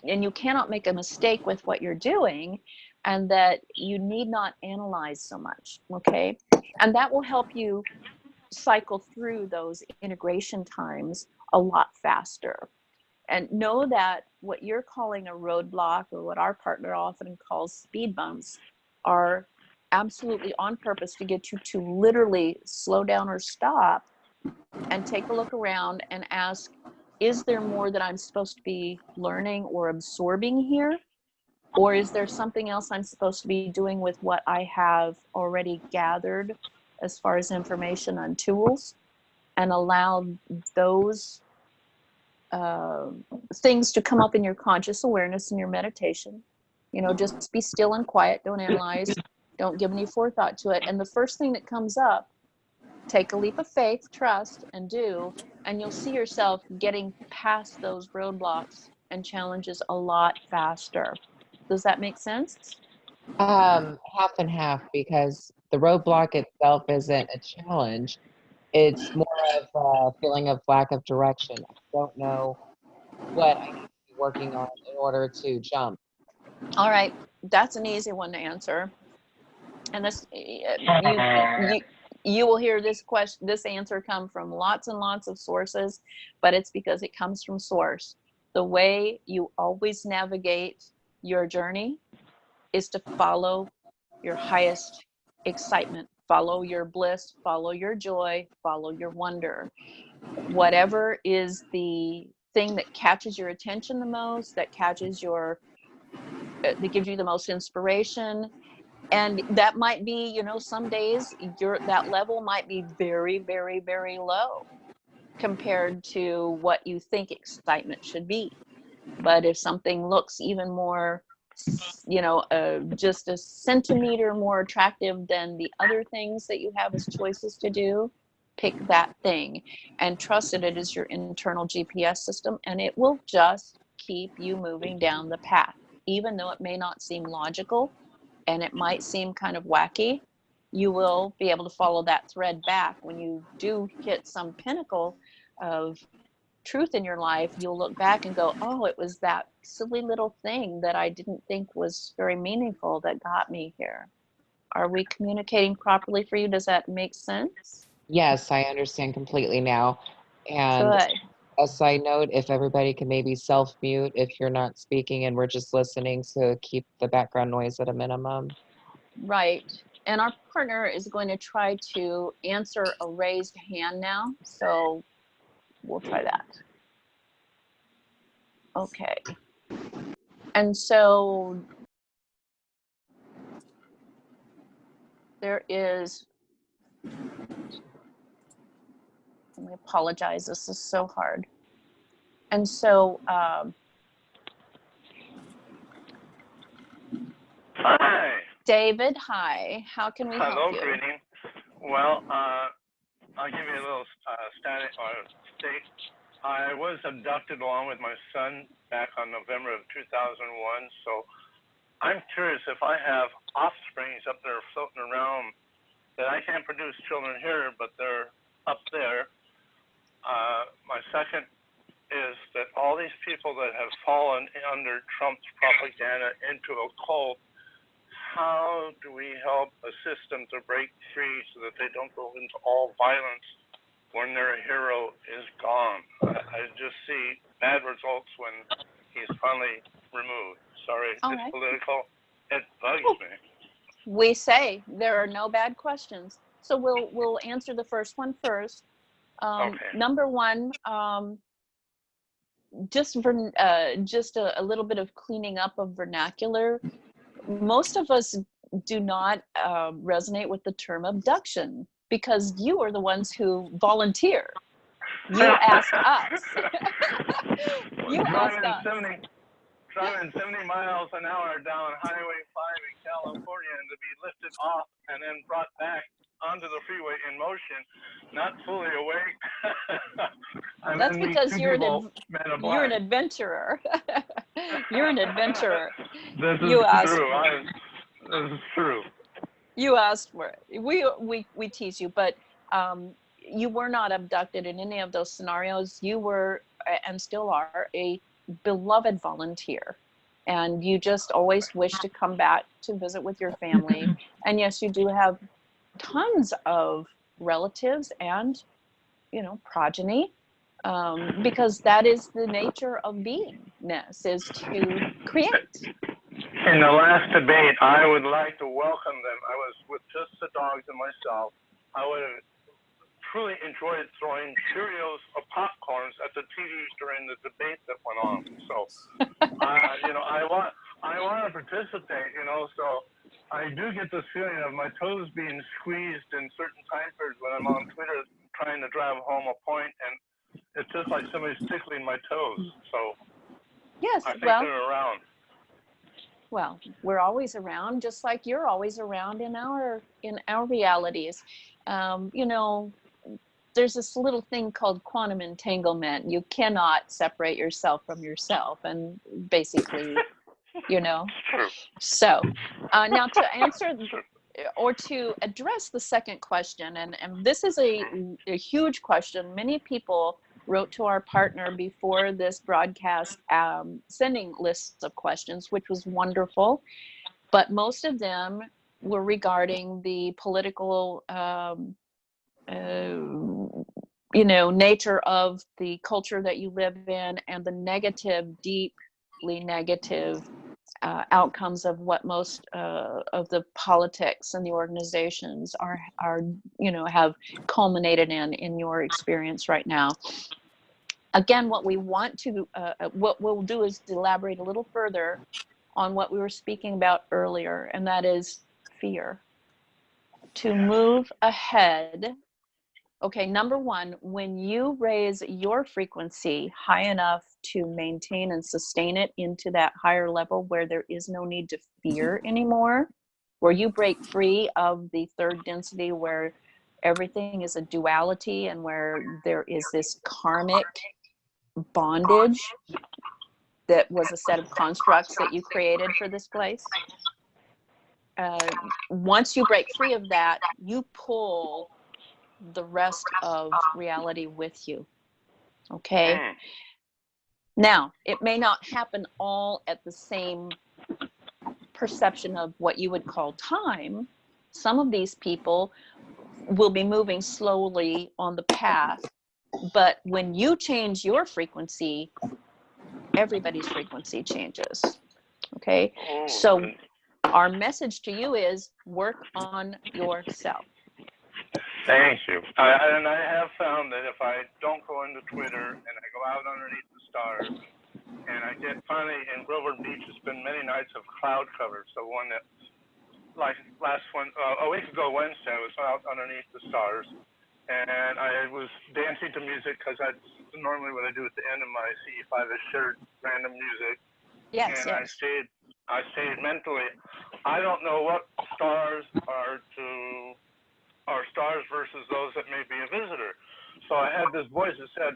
[SPEAKER 1] and you cannot make a mistake with what you're doing, and that you need not analyze so much, okay? And that will help you cycle through those integration times a lot faster. And know that what you're calling a roadblock, or what our partner often calls speed bumps, are absolutely on purpose to get you to literally slow down or stop and take a look around and ask, is there more that I'm supposed to be learning or absorbing here? Or is there something else I'm supposed to be doing with what I have already gathered, as far as information on tools, and allow those things to come up in your conscious awareness in your meditation. You know, just be still and quiet. Don't analyze. Don't give any forethought to it. And the first thing that comes up, take a leap of faith, trust, and do, and you'll see yourself getting past those roadblocks and challenges a lot faster. Does that make sense?
[SPEAKER 9] Half and half, because the roadblock itself isn't a challenge. It's more of a feeling of lack of direction. I don't know what I need to be working on in order to jump.
[SPEAKER 1] All right, that's an easy one to answer. And this, you will hear this answer come from lots and lots of sources, but it's because it comes from source. The way you always navigate your journey is to follow your highest excitement, follow your bliss, follow your joy, follow your wonder. Whatever is the thing that catches your attention the most, that gives you the most inspiration. And that might be, you know, some days that level might be very, very, very low compared to what you think excitement should be. But if something looks even more, you know, just a centimeter more attractive than the other things that you have as choices to do, pick that thing and trust that it is your internal GPS system, and it will just keep you moving down the path. Even though it may not seem logical and it might seem kind of wacky, you will be able to follow that thread back. When you do hit some pinnacle of truth in your life, you'll look back and go, oh, it was that silly little thing that I didn't think was very meaningful that got me here. Are we communicating properly for you? Does that make sense?
[SPEAKER 9] Yes, I understand completely now. And
[SPEAKER 1] Good.
[SPEAKER 9] a side note, if everybody can maybe self-mute if you're not speaking and we're just listening, to keep the background noise at a minimum.
[SPEAKER 1] Right. And our partner is going to try to answer a raised hand now. So we'll try that. Okay. And so there is, let me apologize, this is so hard. And so,
[SPEAKER 10] Hi.
[SPEAKER 1] David, hi. How can we help you?
[SPEAKER 10] Hello, greeting. Well, I'll give you a little static or state. I was abducted along with my son back on November of 2001. So I'm curious if I have offsprings up there floating around that I can't produce children here, but they're up there. My second is that all these people that have fallen under Trump's propaganda into a cult, how do we help assist them to break free so that they don't go into all violence when their hero is gone? I just see bad results when he's finally removed. Sorry,
[SPEAKER 1] All
[SPEAKER 10] it's
[SPEAKER 1] right.
[SPEAKER 10] political. It bugs me.
[SPEAKER 1] We say there are no bad questions. So we'll answer the first one first.
[SPEAKER 10] Okay.
[SPEAKER 1] Number one, just a little bit of cleaning up of vernacular. Most of us do not resonate with the term abduction because you are the ones who volunteer. You ask us. You ask us.
[SPEAKER 10] Driving 70 miles an hour down Highway 5 in California and to be lifted off and then brought back onto the freeway in motion, not fully awake.
[SPEAKER 1] That's because you're an adventurer. You're an adventurer.
[SPEAKER 10] This is true. This is true.
[SPEAKER 1] You asked for it. We tease you, but you were not abducted in any of those scenarios. You were, and still are, a beloved volunteer. And you just always wish to come back to visit with your family. And yes, you do have tons of relatives and, you know, progeny, because that is the nature of beingness, is to create.
[SPEAKER 10] In the last debate, I would like to welcome them. I was with just the dogs and myself. I would have truly enjoyed throwing Cheerios or popcorns at the TVs during the debate that went on. So, you know, I want to participate, you know, so I do get this feeling of my toes being squeezed in certain time periods when I'm on Twitter trying to drive home a point, and it's just like somebody's tickling my toes. So
[SPEAKER 1] Yes,
[SPEAKER 10] I think
[SPEAKER 1] well,
[SPEAKER 10] they're around.
[SPEAKER 1] well, we're always around, just like you're always around in our realities. You know, there's this little thing called quantum entanglement. You cannot separate yourself from yourself, and basically, you know.
[SPEAKER 10] True.
[SPEAKER 1] So now to answer or to address the second question, and this is a huge question. Many people wrote to our partner before this broadcast, sending lists of questions, which was wonderful, but most of them were regarding the political you know, nature of the culture that you live in, and the negative, deeply negative outcomes of what most of the politics and the organizations are, you know, have culminated in your experience right now. Again, what we want to, what we'll do is elaborate a little further on what we were speaking about earlier, and that is fear. To move ahead. Okay, number one, when you raise your frequency high enough to maintain and sustain it into that higher level where there is no need to fear anymore, where you break free of the third density where everything is a duality and where there is this karmic bondage that was a set of constructs that you created for this place. Once you break free of that, you pull the rest of reality with you. Okay. Now, it may not happen all at the same perception of what you would call time. Some of these people will be moving slowly on the path, but when you change your frequency, everybody's frequency changes. Okay. So our message to you is work on yourself.
[SPEAKER 10] Thank you. And I have found that if I don't go into Twitter and I go out underneath the stars, and I get finally in Grover Beach, it's been many nights of cloud cover. So one that, like last one, a week ago Wednesday, I was out underneath the stars, and I was dancing to music because that's normally what I do at the end of my CE5 is shared random music.
[SPEAKER 1] Yes,
[SPEAKER 10] and
[SPEAKER 1] yes.
[SPEAKER 10] I stayed mentally. I don't know what stars are stars versus those that may be a visitor. So I had this voice that said,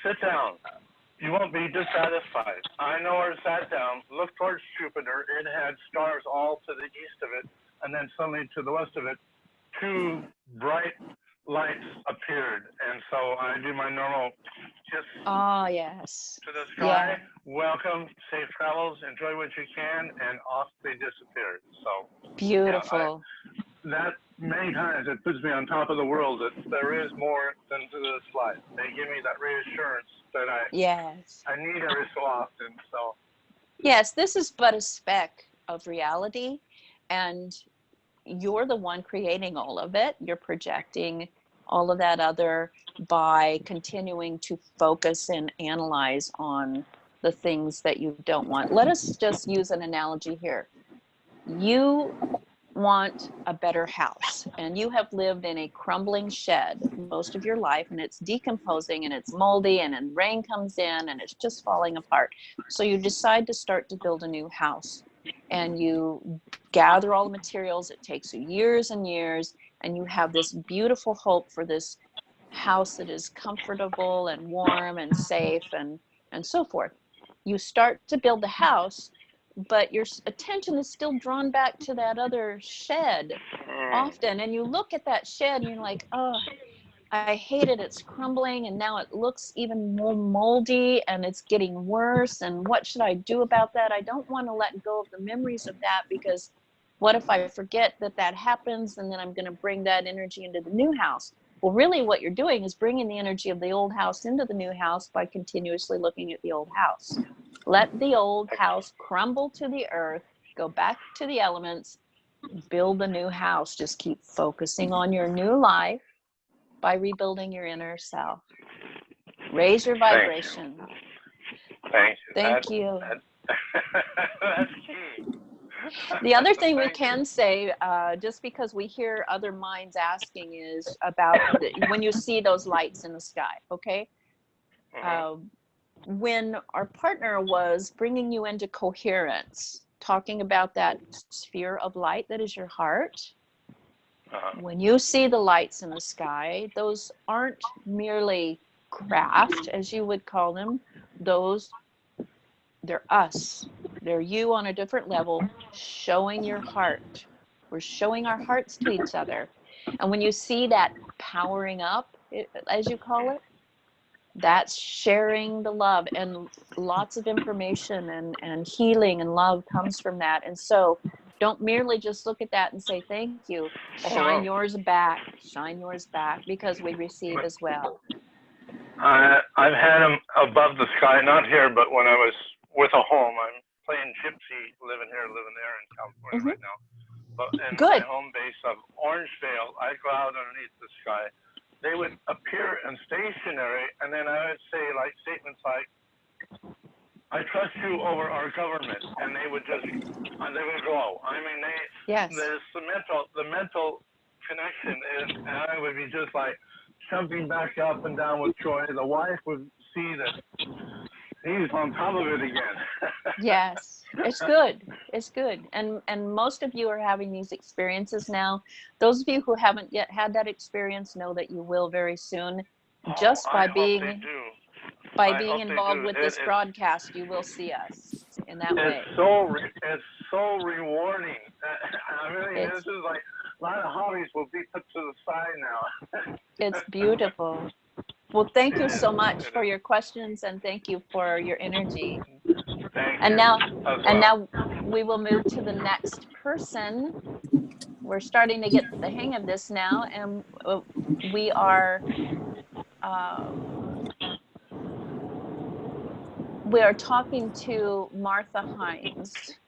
[SPEAKER 10] sit down. You won't be dissatisfied. I know I sat down, looked towards Jupiter. It had stars all to the east of it, and then suddenly to the west of it, two bright lights appeared. And so I do my normal, just
[SPEAKER 1] Yes.
[SPEAKER 10] to the sky,
[SPEAKER 1] Yeah.
[SPEAKER 10] welcome, safe travels, enjoy what you can, and off they disappeared. So
[SPEAKER 1] beautiful.
[SPEAKER 10] That many times it puts me on top of the world that there is more than to this life. They give me that reassurance that I need every so often. So
[SPEAKER 1] yes, this is but a speck of reality, and you're the one creating all of it. You're projecting all of that other by continuing to focus and analyze on the things that you don't want. Let us just use an analogy here. You want a better house, and you have lived in a crumbling shed most of your life, and it's decomposing and it's moldy, and then rain comes in and it's just falling apart. So you decide to start to build a new house, and you gather all the materials. It takes you years and years, and you have this beautiful hope for this house that is comfortable and warm and safe and so forth. You start to build the house, but your attention is still drawn back to that other shed often. And you look at that shed and you're like, oh, I hate it. It's crumbling, and now it looks even more moldy, and it's getting worse. And what should I do about that? I don't want to let go of the memories of that, because what if I forget that that happens, and then I'm going to bring that energy into the new house? Well, really what you're doing is bringing the energy of the old house into the new house by continuously looking at the old house. Let the old house crumble to the earth, go back to the elements, build a new house. Just keep focusing on your new life by rebuilding your inner self. Raise your vibration.
[SPEAKER 10] Thank you.
[SPEAKER 1] Thank you.
[SPEAKER 10] That's key.
[SPEAKER 1] The other thing we can say, just because we hear other minds asking, is about when you see those lights in the sky, okay? When our partner was bringing you into coherence, talking about that sphere of light that is your heart, when you see the lights in the sky, those aren't merely craft, as you would call them. They're us. They're you on a different level, showing your heart. We're showing our hearts to each other. And when you see that powering up, as you call it, that's sharing the love, and lots of information and healing and love comes from that. And so don't merely just look at that and say thank you. Shine yours back, because we receive as well.
[SPEAKER 10] I've had them above the sky, not here, but when I was with a home. I'm playing gypsy, living here, living there in California right now. But in my home base of Orangevale, I go out underneath the sky. They would appear and stationary, and then I would say like statements like, "I trust you over our government," and they would go. I mean, there's the mental connection is, and I would be just like jumping back up and down with joy. The wife would see that he's on top of it again.
[SPEAKER 1] Yes, it's good. It's good. And most of you are having these experiences now. Those of you who haven't yet had that experience know that you will very soon. Just by being involved with this broadcast, you will see us in that way.
[SPEAKER 10] It's so rewarding. I mean, this is like a lot of hobbies will be put to the side now.
[SPEAKER 1] It's beautiful. Well, thank you so much for your questions, and thank you for your energy. And now we will move to the next person. We're starting to get the hang of this now, and we are talking to Martha Hines.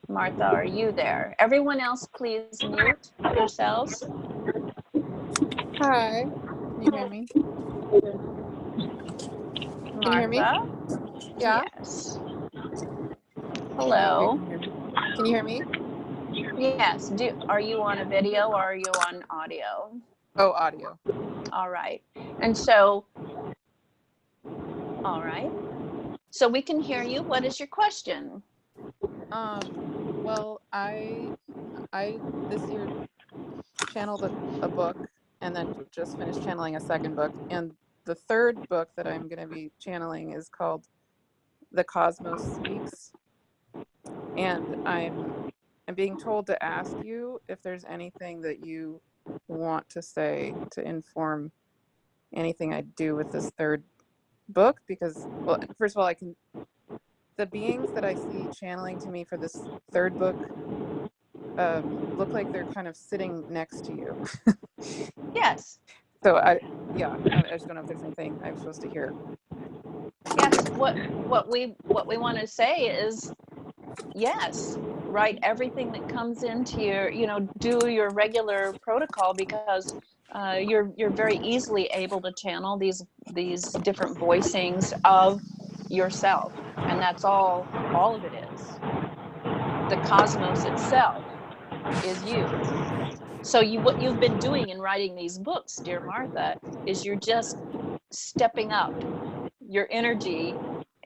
[SPEAKER 1] Martha, are you there? Everyone else, please mute yourselves.
[SPEAKER 11] Hi, can you hear me?
[SPEAKER 1] Martha?
[SPEAKER 11] Can you hear me? Yeah.
[SPEAKER 1] Yes. Hello.
[SPEAKER 11] Can you hear me?
[SPEAKER 1] Yes. Are you on a video or are you on audio?
[SPEAKER 11] Oh, audio.
[SPEAKER 1] All right. And so, all right. So we can hear you. What is your question?
[SPEAKER 11] Well, I this year channeled a book and then just finished channeling a second book. And the third book that I'm going to be channeling is called The Cosmos Speaks. And I'm being told to ask you if there's anything that you want to say to inform anything I do with this third book, because, well, first of all, the beings that I see channeling to me for this third book look like they're kind of sitting next to you.
[SPEAKER 1] Yes.
[SPEAKER 11] So I just don't know if there's anything I'm supposed to hear.
[SPEAKER 1] Yes. What we want to say is, yes, write everything that comes into your, do your regular protocol, because you're very easily able to channel these different voicings of yourself, and that's all of it is. The cosmos itself is you. So what you've been doing in writing these books, dear Martha, is you're just stepping up your energy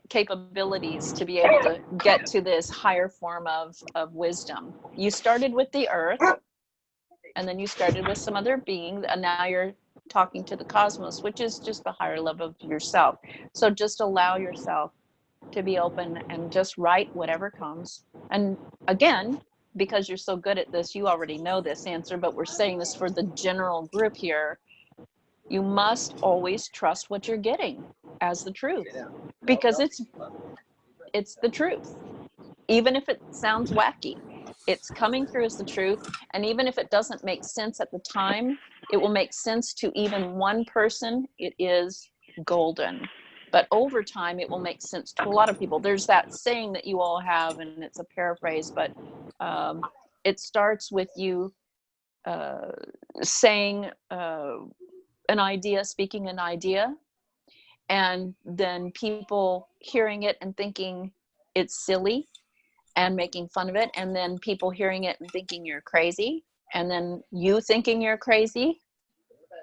[SPEAKER 1] capabilities to be able to get to this higher form of wisdom. You started with the earth, and then you started with some other being, and now you're talking to the cosmos, which is just the higher level of yourself. So just allow yourself to be open and just write whatever comes. And again, because you're so good at this, you already know this answer, but we're saying this for the general group here. You must always trust what you're getting as the truth, because it's the truth. Even if it sounds wacky, it's coming through as the truth. And even if it doesn't make sense at the time, it will make sense to even one person. It is golden. But over time, it will make sense to a lot of people. There's that saying that you all have, and it's a paraphrase, but it starts with you saying an idea, speaking an idea, and then people hearing it and thinking it's silly, and making fun of it, and then people hearing it and thinking you're crazy, and then you thinking you're crazy,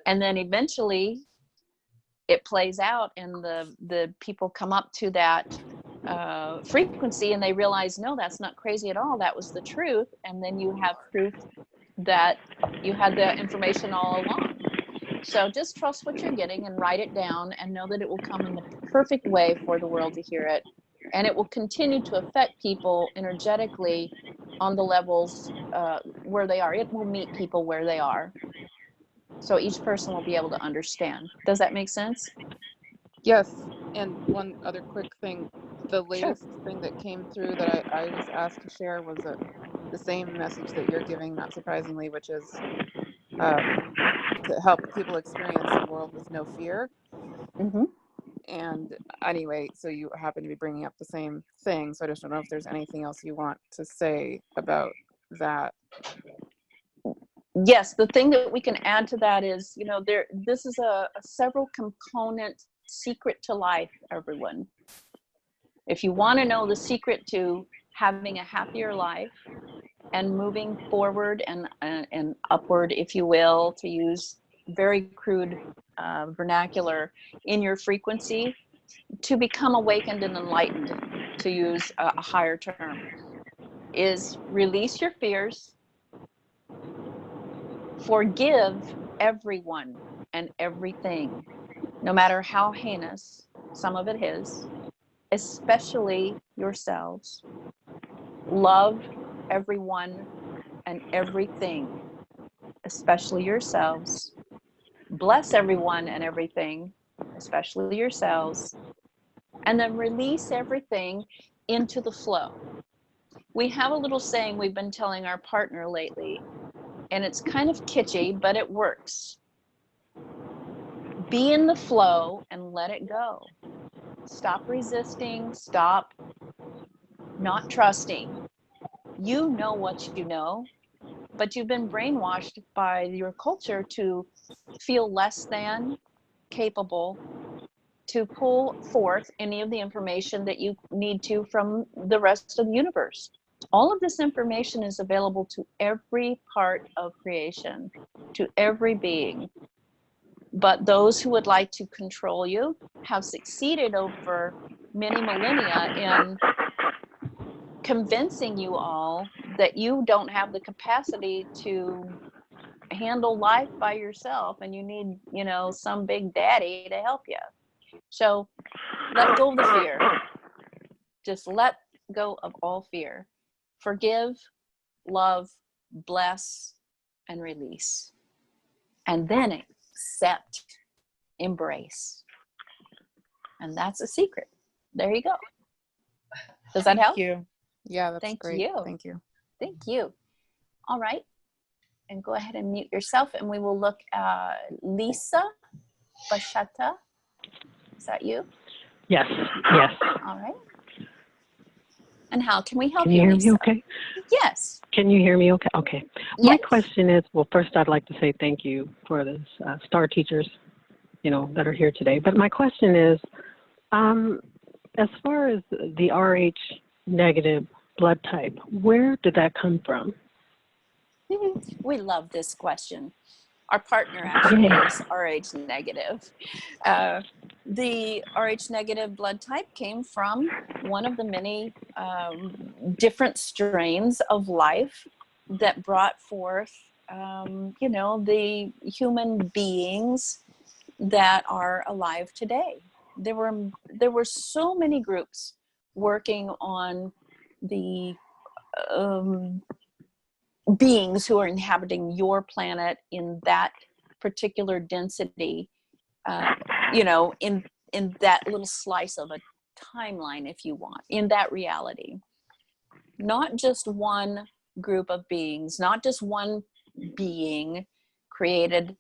[SPEAKER 1] and then eventually it plays out, and the people come up to that frequency, and they realize, no, that's not crazy at all, that was the truth. And then you have proof that you had the information all along. So just trust what you're getting and write it down, and know that it will come in the perfect way for the world to hear it. And it will continue to affect people energetically on the levels where they are. It will meet people where they are. So each person will be able to understand. Does that make sense?
[SPEAKER 11] Yes. And one other quick thing, the latest thing that came through that I was asked to share was the same message that you're giving, not surprisingly, which is to help people experience a world with no fear.
[SPEAKER 1] Mm-hmm.
[SPEAKER 11] And anyway, so you happen to be bringing up the same thing. So I just don't know if there's anything else you want to say about that.
[SPEAKER 1] Yes, the thing that we can add to that is, this is a several component secret to life, everyone. If you want to know the secret to having a happier life and moving forward and upward, if you will, to use very crude vernacular, in your frequency, to become awakened and enlightened, to use a higher term, is release your fears, forgive everyone and everything, no matter how heinous some of it is, especially yourselves. Love everyone and everything, especially yourselves. Bless everyone and everything, especially yourselves. And then release everything into the flow. We have a little saying we've been telling our partner lately, and it's kind of kitschy, but it works. Be in the flow and let it go. Stop resisting, stop not trusting. You know what you know, but you've been brainwashed by your culture to feel less than capable to pull forth any of the information that you need to from the rest of the universe. All of this information is available to every part of creation, to every being. But those who would like to control you have succeeded over many millennia in convincing you all that you don't have the capacity to handle life by yourself, and you need, some big daddy to help you. So let go of the fear. Just let go of all fear. Forgive, love, bless, and release. And then accept, embrace. And that's a secret. There you go. Does that help?
[SPEAKER 11] Thank you. Yeah, that's
[SPEAKER 1] Thank
[SPEAKER 11] great.
[SPEAKER 1] you.
[SPEAKER 11] Thank you.
[SPEAKER 1] Thank you. All right. And go ahead and mute yourself, and we will look at Lisa Bashata. Is that you?
[SPEAKER 12] Yes, yes.
[SPEAKER 1] All right. And how can we help
[SPEAKER 12] Can you hear
[SPEAKER 1] Lisa?
[SPEAKER 12] me okay?
[SPEAKER 1] Yes.
[SPEAKER 12] Can you hear me okay? Okay.
[SPEAKER 1] Yes.
[SPEAKER 12] My question is, well, first I'd like to say thank you for the star teachers, that are here today. But my question is, as far as the RH negative blood type, where did that come from?
[SPEAKER 1] We love this question. Our partner actually is RH negative. The RH negative blood type came from one of the many different strains of life that brought forth, the human beings that are alive today. There were so many groups working on the beings who are inhabiting your planet in that particular density, in that little slice of a timeline, if you want, in that reality. Not just one group of beings, not just one being created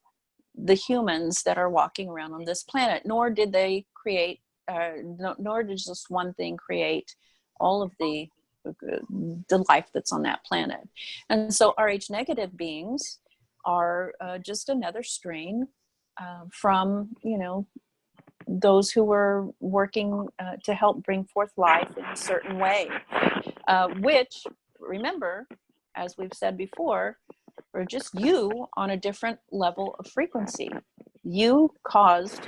[SPEAKER 1] the humans that are walking around on this planet, nor did they create, nor did just one thing create all of the life that's on that planet. And so RH negative beings are just another strain from, those who were working to help bring forth life in a certain way, which, remember, as we've said before, are just you on a different level of frequency. You caused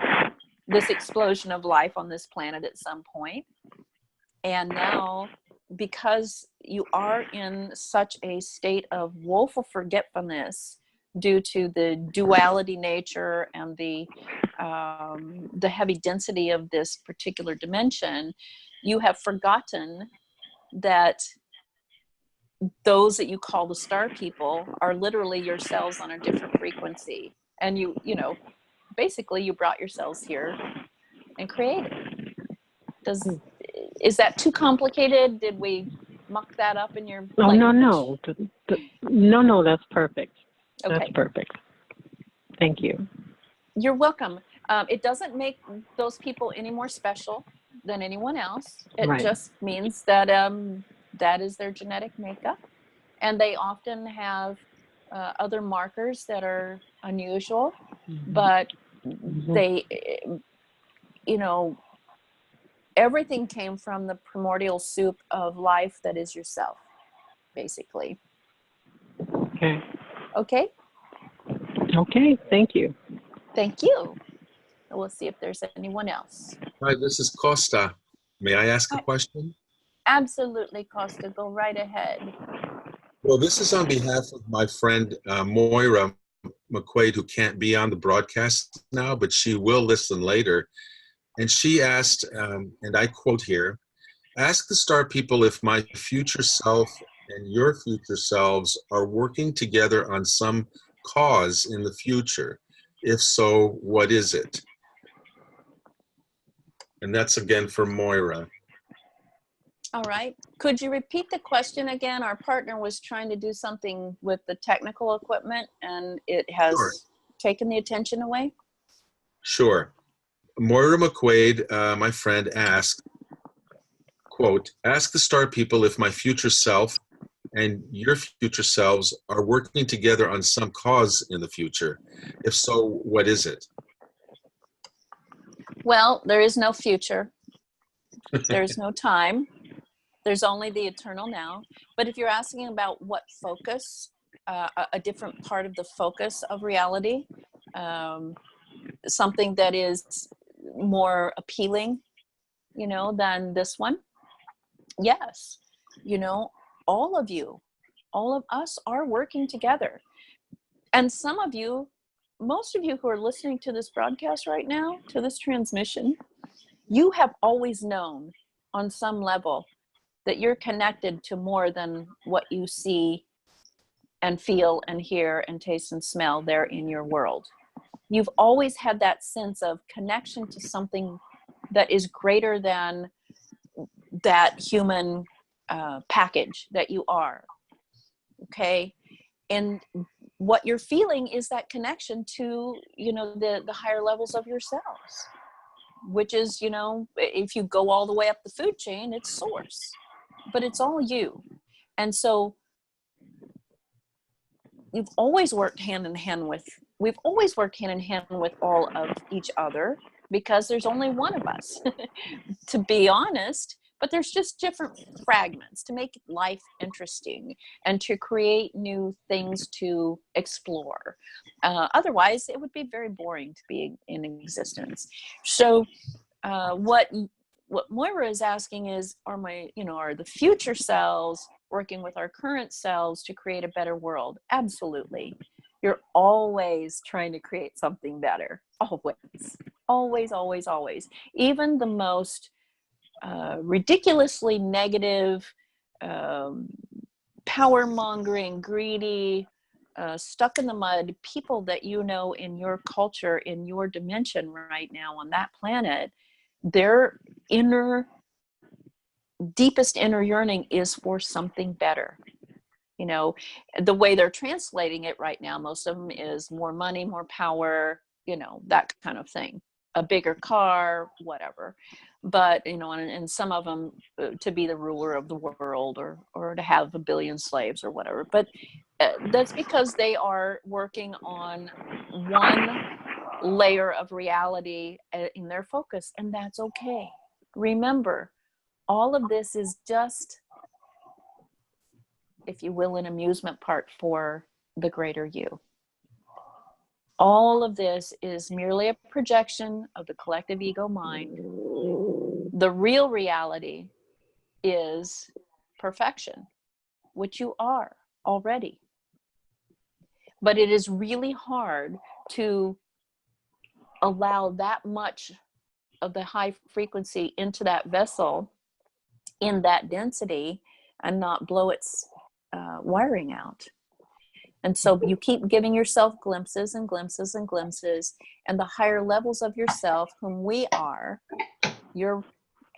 [SPEAKER 1] this explosion of life on this planet at some point, and now, because you are in such a state of woeful forgetfulness due to the duality nature and the heavy density of this particular dimension, you have forgotten that those that you call the star people are literally yourselves on a different frequency. And you know, basically you brought yourselves here and created. Is that too complicated? Did we muck that up in your
[SPEAKER 12] Oh,
[SPEAKER 1] language?
[SPEAKER 12] no, that's perfect.
[SPEAKER 1] Okay.
[SPEAKER 12] That's perfect. Thank you.
[SPEAKER 1] You're welcome. It doesn't make those people any more special than anyone else. It
[SPEAKER 12] Right.
[SPEAKER 1] just means that that is their genetic makeup. And they often have other markers that are unusual, but they, you know, everything came from the primordial soup of life that is yourself, basically.
[SPEAKER 12] Okay.
[SPEAKER 1] Okay?
[SPEAKER 12] Okay, thank you.
[SPEAKER 1] Thank you. We'll see if there's anyone else.
[SPEAKER 13] Hi, this is Costa. May I ask a question?
[SPEAKER 1] Absolutely, Costa. Go right ahead.
[SPEAKER 13] Well, this is on behalf of my friend Moira McQuaid, who can't be on the broadcast now, but she will listen later. And she asked, and I quote here, "Ask the star people if my future self and your future selves are working together on some cause in the future. If so, what is it?" And that's again for Moira.
[SPEAKER 1] All right. Could you repeat the question again? Our partner was trying to do something with the technical equipment and it has taken the attention away.
[SPEAKER 13] Sure. Moira McQuaid, my friend, asked, quote, "Ask the star people if my future self and your future selves are working together on some cause in the future. If so, what is it?"
[SPEAKER 1] Well, there is no future. There's no time. There's only the eternal now. But if you're asking about what focus, a different part of the focus of reality, something that is more appealing, you know, than this one, yes, you know, all of you, all of us are working together. And some of you, most of you who are listening to this broadcast right now, to this transmission, you have always known on some level that you're connected to more than what you see and feel and hear and taste and smell there in your world. You've always had that sense of connection to something that is greater than that human package that you are. Okay? And what you're feeling is that connection to, you know, the higher levels of yourselves, which is, you know, if you go all the way up the food chain, it's source, but it's all you. And so we've always worked hand in hand with all of each other, because there's only one of us, to be honest. But there's just different fragments to make life interesting and to create new things to explore. Otherwise, it would be very boring to be in existence. So what Moira is asking is, are the future selves working with our current selves to create a better world? Absolutely. You're always trying to create something better. Always, always, always, always. Even the most ridiculously negative, power-mongering, greedy, stuck in the mud people that you know in your culture, in your dimension right now on that planet, their deepest inner yearning is for something better. You know, the way they're translating it right now, most of them is more money, more power, you know, that kind of thing. A bigger car, whatever. But, you know, and some of them to be the ruler of the world, or to have 1 billion slaves or whatever. But that's because they are working on one layer of reality in their focus, and that's okay. Remember, all of this is just, if you will, an amusement park for the greater you. All of this is merely a projection of the collective ego mind. The real reality is perfection, which you are already. But it is really hard to allow that much of the high frequency into that vessel in that density and not blow its wiring out. And so you keep giving yourself glimpses and glimpses and glimpses, and the higher levels of yourself, whom we are, your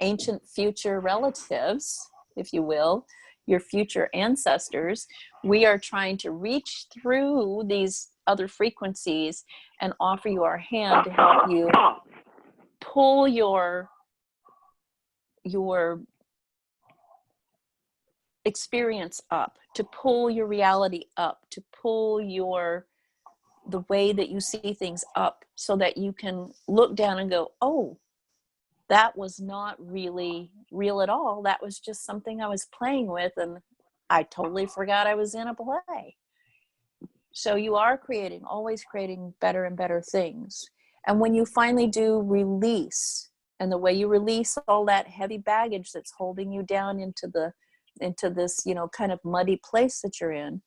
[SPEAKER 1] ancient future relatives, if you will, your future ancestors, we are trying to reach through these other frequencies and offer you our hand to help you pull your experience up, to pull your reality up, to pull the way that you see things up, so that you can look down and go, oh, that was not really real at all. That was just something I was playing with, and I totally forgot I was in a play. So you are creating, always creating better and better things. And when you finally do release, and the way you release all that heavy baggage that's holding you down into this, kind of muddy place that you're in,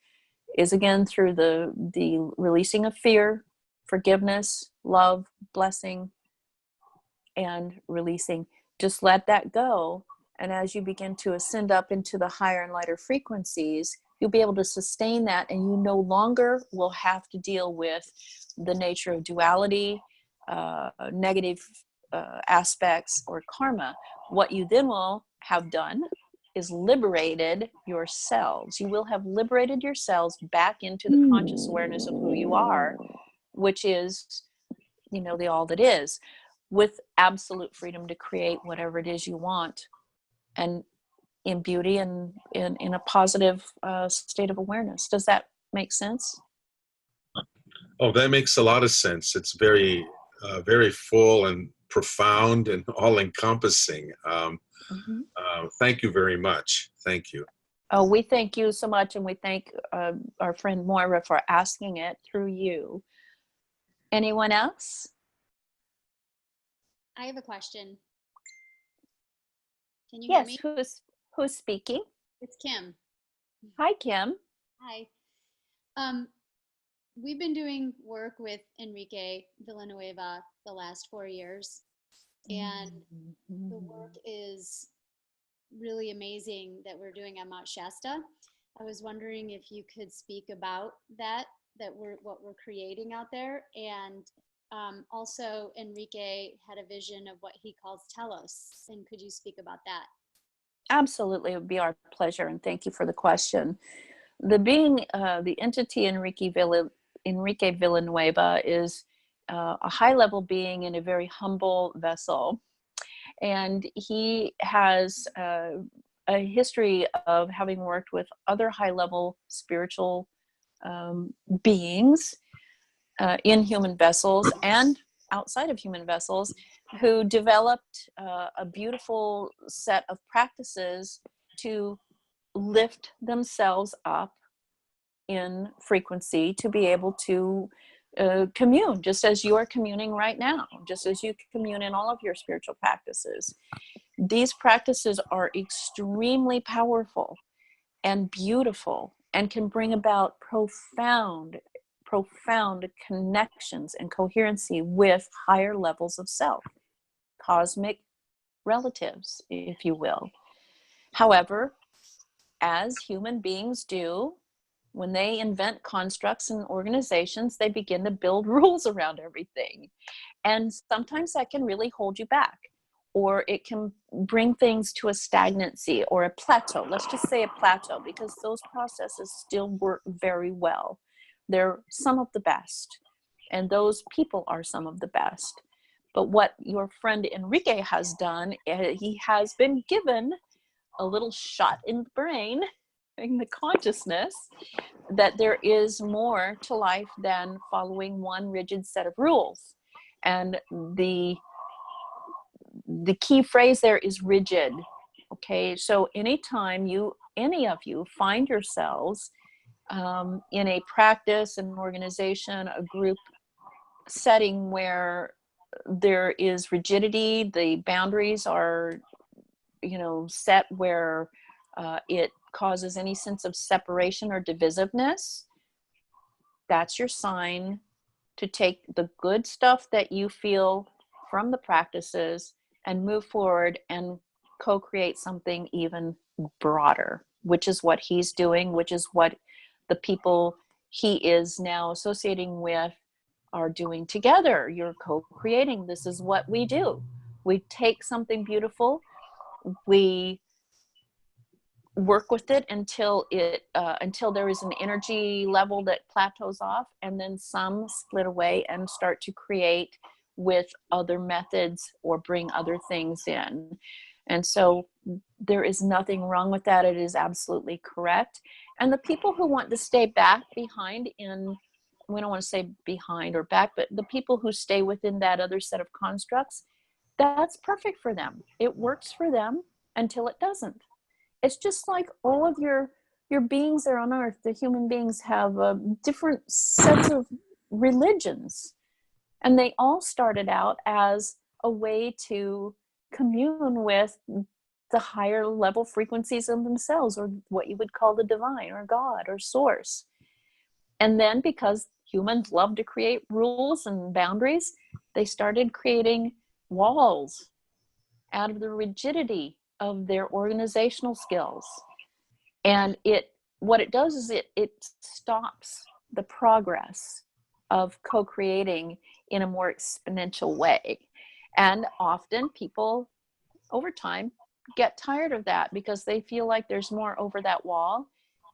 [SPEAKER 1] is again through the releasing of fear, forgiveness, love, blessing, and releasing. Just let that go. And as you begin to ascend up into the higher and lighter frequencies, you'll be able to sustain that, and you no longer will have to deal with the nature of duality, negative aspects, or karma. What you then will have done is liberated yourselves. You will have liberated yourselves back into the conscious awareness of who you are, which is, the all that is, with absolute freedom to create whatever it is you want, and in beauty and in a positive state of awareness. Does that make sense?
[SPEAKER 13] Oh, that makes a lot of sense. It's very, very full and profound and all-encompassing. Thank you very much. Thank you.
[SPEAKER 1] Oh, we thank you so much, and we thank our friend Moira for asking it through you. Anyone else?
[SPEAKER 14] I have a question. Can you hear me?
[SPEAKER 1] Yes, who's speaking?
[SPEAKER 14] It's Kim.
[SPEAKER 1] Hi, Kim.
[SPEAKER 14] Hi. We've been doing work with Enrique Villanueva the last 4 years, and the work is really amazing that we're doing on Mount Shasta. I was wondering if you could speak about what we're creating out there, and also Enrique had a vision of what he calls Telos, and could you speak about that?
[SPEAKER 1] Absolutely, it would be our pleasure, and thank you for the question. The entity Enrique Villanueva is a high-level being in a very humble vessel, and he has a history of having worked with other high-level spiritual beings in human vessels and outside of human vessels, who developed a beautiful set of practices to lift themselves up in frequency, to be able to commune, just as you're communing right now, just as you commune in all of your spiritual practices. These practices are extremely powerful and beautiful, and can bring about profound connections and coherency with higher levels of self, cosmic relatives, if you will. However, as human beings do, when they invent constructs and organizations, they begin to build rules around everything. And sometimes that can really hold you back, or it can bring things to a stagnancy or a plateau. Let's just say a plateau, because those processes still work very well. They're some of the best, and those people are some of the best. But what your friend Enrique has done, he has been given a little shot in the brain, in the consciousness, that there is more to life than following one rigid set of rules. And the key phrase there is rigid. Okay, so anytime any of you find yourselves in a practice, an organization, a group setting where there is rigidity, the boundaries are, set where it causes any sense of separation or divisiveness, that's your sign to take the good stuff that you feel from the practices and move forward and co-create something even broader, which is what he's doing, which is what the people he is now associating with are doing together. You're co-creating. This is what we do. We take something beautiful, we work with it until there is an energy level that plateaus off, and then some split away and start to create with other methods or bring other things in. And so there is nothing wrong with that. It is absolutely correct. And the people who want to stay back behind we don't want to say behind or back, but the people who stay within that other set of constructs, that's perfect for them. It works for them until it doesn't. It's just like all of your beings there on earth, the human beings have different sets of religions. And they all started out as a way to commune with the higher level frequencies of themselves, or what you would call the divine or God or source. And then because humans love to create rules and boundaries, they started creating walls out of the rigidity of their organizational skills. And what it does is it stops the progress of co-creating in a more exponential way. And often people over time get tired of that because they feel like there's more over that wall,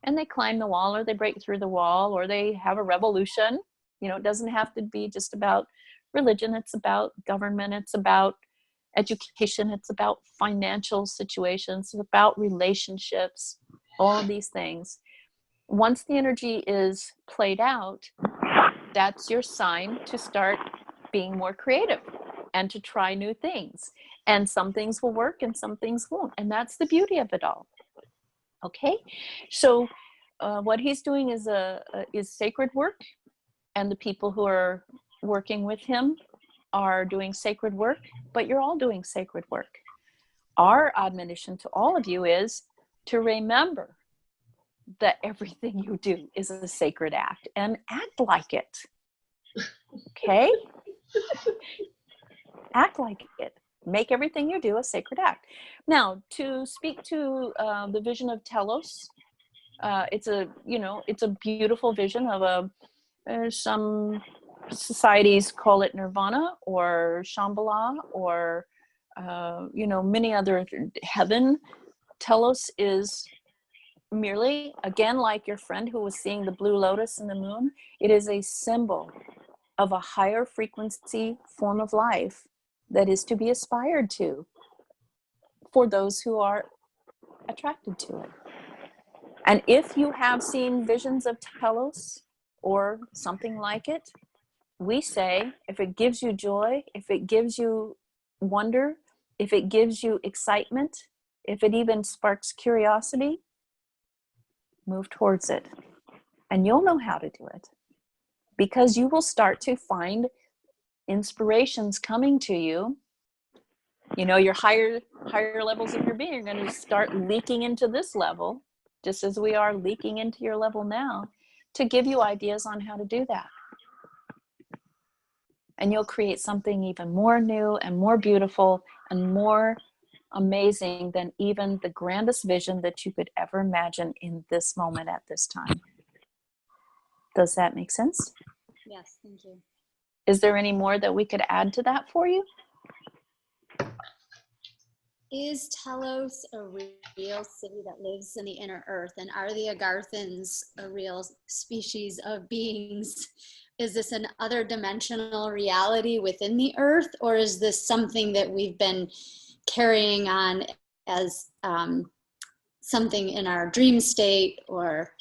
[SPEAKER 1] and they climb the wall, or they break through the wall, or they have a revolution. It doesn't have to be just about religion. It's about government. It's about education. It's about financial situations. It's about relationships, all of these things. Once the energy is played out, that's your sign to start being more creative and to try new things. And some things will work and some things won't. And that's the beauty of it all. Okay, so what he's doing is sacred work, and the people who are working with him are doing sacred work, but you're all doing sacred work. Our admonition to all of you is to remember that everything you do is a sacred act, and act like it. Okay? Act like it. Make everything you do a sacred act. Now, to speak to the vision of Telos, it's a beautiful vision of some societies call it nirvana or Shambhala or many other heaven. Telos is merely, again, like your friend who was seeing the blue lotus in the moon, it is a symbol of a higher frequency form of life that is to be aspired to for those who are attracted to it. And if you have seen visions of Telos or something like it, we say, if it gives you joy, if it gives you wonder, if it gives you excitement, if it even sparks curiosity, move towards it. And you'll know how to do it, because you will start to find inspirations coming to you. Your higher levels of your being are going to start leaking into this level, just as we are leaking into your level now, to give you ideas on how to do that. And you'll create something even more new and more beautiful and more amazing than even the grandest vision that you could ever imagine in this moment at this time. Does that make sense?
[SPEAKER 14] Yes, thank you.
[SPEAKER 1] Is there any more that we could add to that for you?
[SPEAKER 14] Is Telos a real city that lives in the inner earth? And are the Agarthans a real species of beings? Is this an other dimensional reality within the earth? Or is this something that we've been carrying on as something in our dream state? Or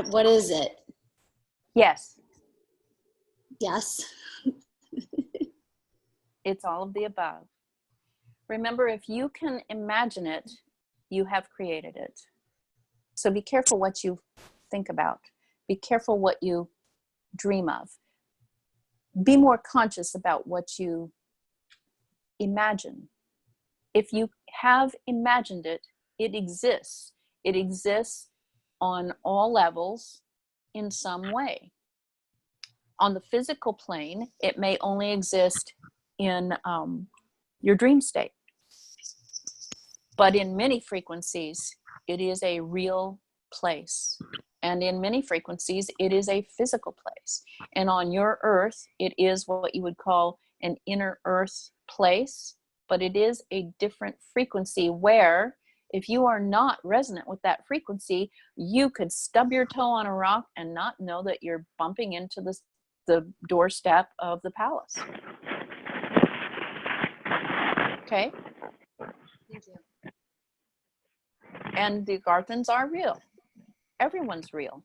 [SPEAKER 14] what is it?
[SPEAKER 1] Yes.
[SPEAKER 14] Yes.
[SPEAKER 1] It's all of the above. Remember, if you can imagine it, you have created it. So be careful what you think about. Be careful what you dream of. Be more conscious about what you imagine. If you have imagined it, it exists. It exists on all levels in some way. On the physical plane, it may only exist in your dream state. But in many frequencies, it is a real place. And in many frequencies, it is a physical place. And on your earth, it is what you would call an inner earth place, but it is a different frequency where if you are not resonant with that frequency, you could stub your toe on a rock and not know that you're bumping into the doorstep of the palace. Okay?
[SPEAKER 14] Thank you.
[SPEAKER 1] And the Garthans are real. Everyone's real.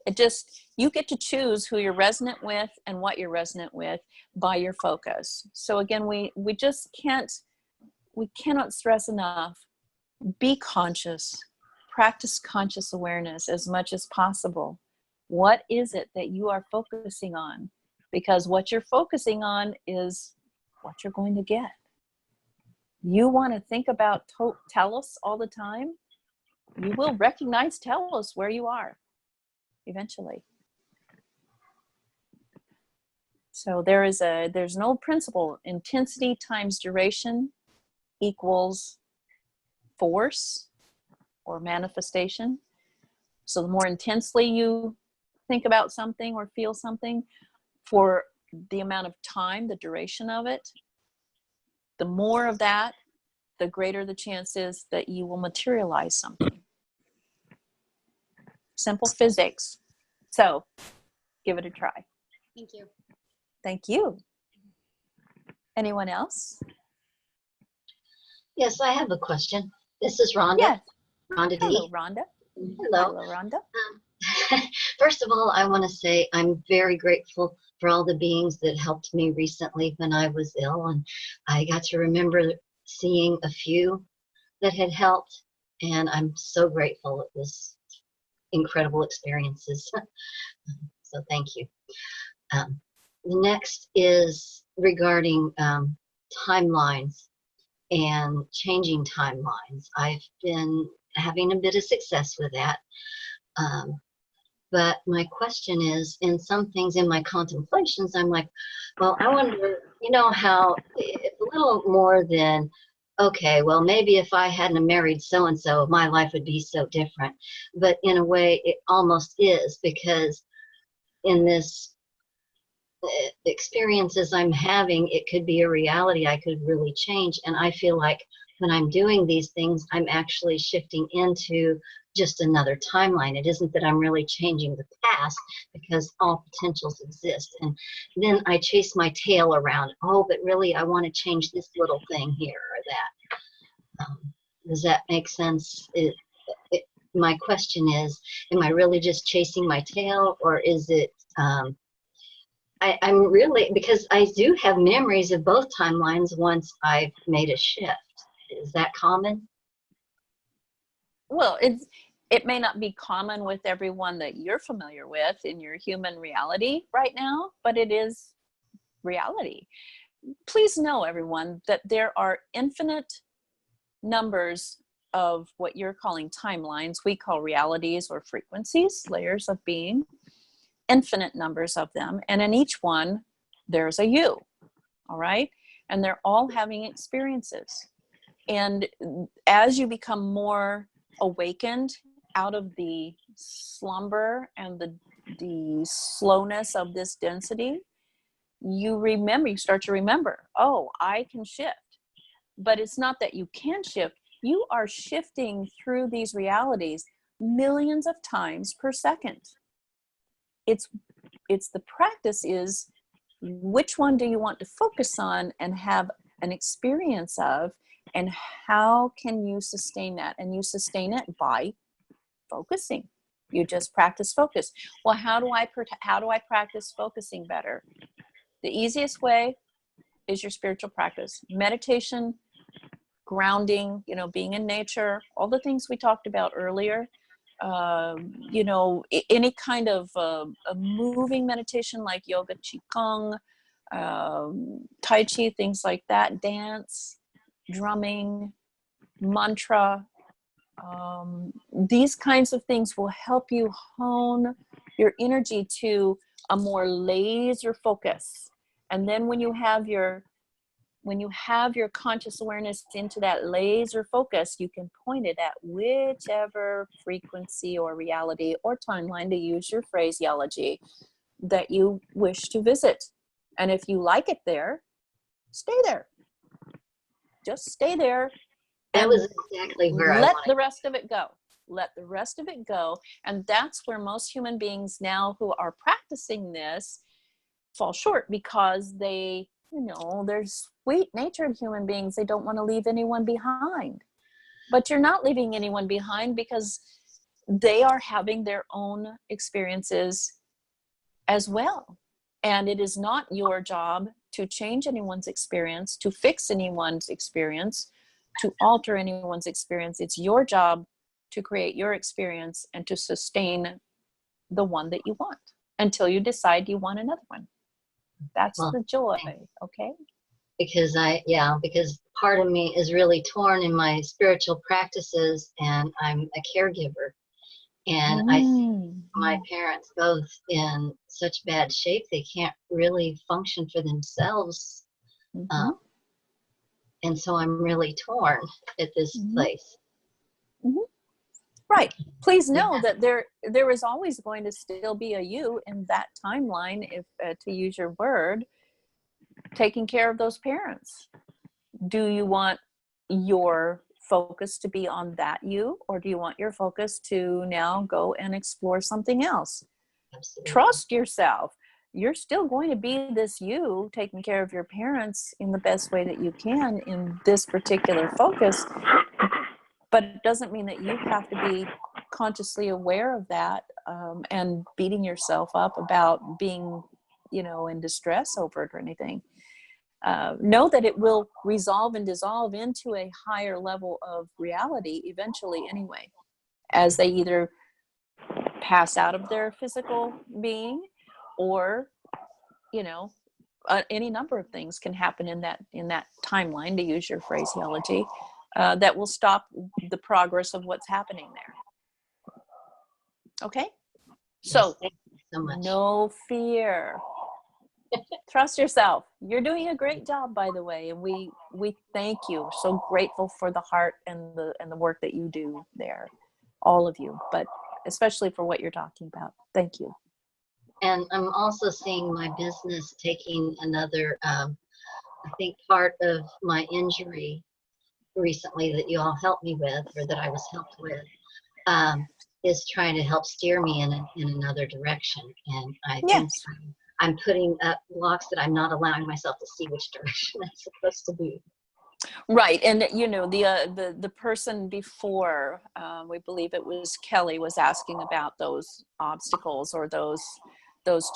[SPEAKER 1] It just, you get to choose who you're resonant with and what you're resonant with by your focus. So again, we just cannot stress enough, be conscious, practice conscious awareness as much as possible. What is it that you are focusing on? Because what you're focusing on is what you're going to get. You want to think about Telos all the time, you will recognize Telos where you are eventually. So there's an old principle, intensity times duration equals force or manifestation. So the more intensely you think about something or feel something, for the amount of time, the duration of it, the more of that, the greater the chance is that you will materialize something. Simple physics. So give it a try.
[SPEAKER 14] Thank you.
[SPEAKER 1] Thank you. Anyone else?
[SPEAKER 15] Yes, I have a question. This is Rhonda.
[SPEAKER 1] Yes.
[SPEAKER 15] Rhonda D.
[SPEAKER 1] Hello, Rhonda.
[SPEAKER 15] Hello.
[SPEAKER 1] Hello, Rhonda.
[SPEAKER 15] First of all, I want to say I'm very grateful for all the beings that helped me recently when I was ill. And I got to remember seeing a few that had helped. And I'm so grateful. It was incredible experiences. So thank you. The next is regarding timelines and changing timelines. I've been having a bit of success with that. But my question is, in some things in my contemplations, I'm like, well, I wonder, you know, how it's a little more than, okay, well, maybe if I hadn't married so-and-so, my life would be so different. But in a way, it almost is, because in this experiences I'm having, it could be a reality I could really change. And I feel like when I'm doing these things, I'm actually shifting into just another timeline. It isn't that I'm really changing the past, because all potentials exist. And then I chase my tail around, oh, but really I want to change this little thing here or that. Does that make sense? My question is, am I really just chasing my tail, or is it, I'm really, because I do have memories of both timelines once I've made a shift. Is that common?
[SPEAKER 1] Well, it may not be common with everyone that you're familiar with in your human reality right now, but it is reality. Please know, everyone, that there are infinite numbers of what you're calling timelines. We call realities or frequencies, layers of being, infinite numbers of them. And in each one, there's a you, all right? And they're all having experiences. And as you become more awakened out of the slumber and the slowness of this density, you start to remember, oh, I can shift. But it's not that you can shift. You are shifting through these realities millions of times per second. It's the practice is, which one do you want to focus on and have an experience of, and how can you sustain that? And you sustain it by focusing. You just practice focus. Well, how do I practice focusing better? The easiest way is your spiritual practice. Meditation, grounding, you know, being in nature, all the things we talked about earlier. You know, any kind of a moving meditation like yoga, qigong, tai chi, things like that, dance, drumming, mantra. These kinds of things will help you hone your energy to a more laser focus. And then when you have your conscious awareness into that laser focus, you can point it at whichever frequency or reality or timeline, to use your phraseology, that you wish to visit. And if you like it there, stay there. Just stay there.
[SPEAKER 15] That was exactly where I
[SPEAKER 1] let
[SPEAKER 15] wanted.
[SPEAKER 1] the rest of it go. Let the rest of it go. And that's where most human beings now who are practicing this fall short, because they, you know, they're sweet-natured human beings. They don't want to leave anyone behind. But you're not leaving anyone behind, because they are having their own experiences as well. And it is not your job to change anyone's experience, to fix anyone's experience, to alter anyone's experience. It's your job to create your experience and to sustain the one that you want until you decide you want another one. That's the joy, okay?
[SPEAKER 15] Because because part of me is really torn in my spiritual practices, and I'm a caregiver. And I see my parents both in such bad shape, they can't really function for themselves. And so I'm really torn at this place.
[SPEAKER 1] Right. Please know that there is always going to still be a you in that timeline, if to use your word, taking care of those parents. Do you want your focus to be on that you, or do you want your focus to now go and explore something else?
[SPEAKER 15] Absolutely.
[SPEAKER 1] Trust yourself. You're still going to be this you, taking care of your parents in the best way that you can in this particular focus. But it doesn't mean that you have to be consciously aware of that and beating yourself up about being, you know, in distress over it or anything. Know that it will resolve and dissolve into a higher level of reality eventually anyway, as they either pass out of their physical being, or, you know, any number of things can happen in that timeline, to use your phraseology, that will stop the progress of what's happening there. Okay? So,
[SPEAKER 15] thank you so much.
[SPEAKER 1] No fear. Trust yourself. You're doing a great job, by the way, and we thank you. We're so grateful for the heart and the work that you do there, all of you, but especially for what you're talking about. Thank you.
[SPEAKER 15] And I'm also seeing my business taking another, I think part of my injury recently that you all helped me with, or that I was helped with, is trying to help steer me in another direction. And I think I'm putting up blocks that I'm not allowing myself to see which direction I'm supposed to be.
[SPEAKER 1] Right, and you know, the person before, we believe it was Kelly, was asking about those obstacles or those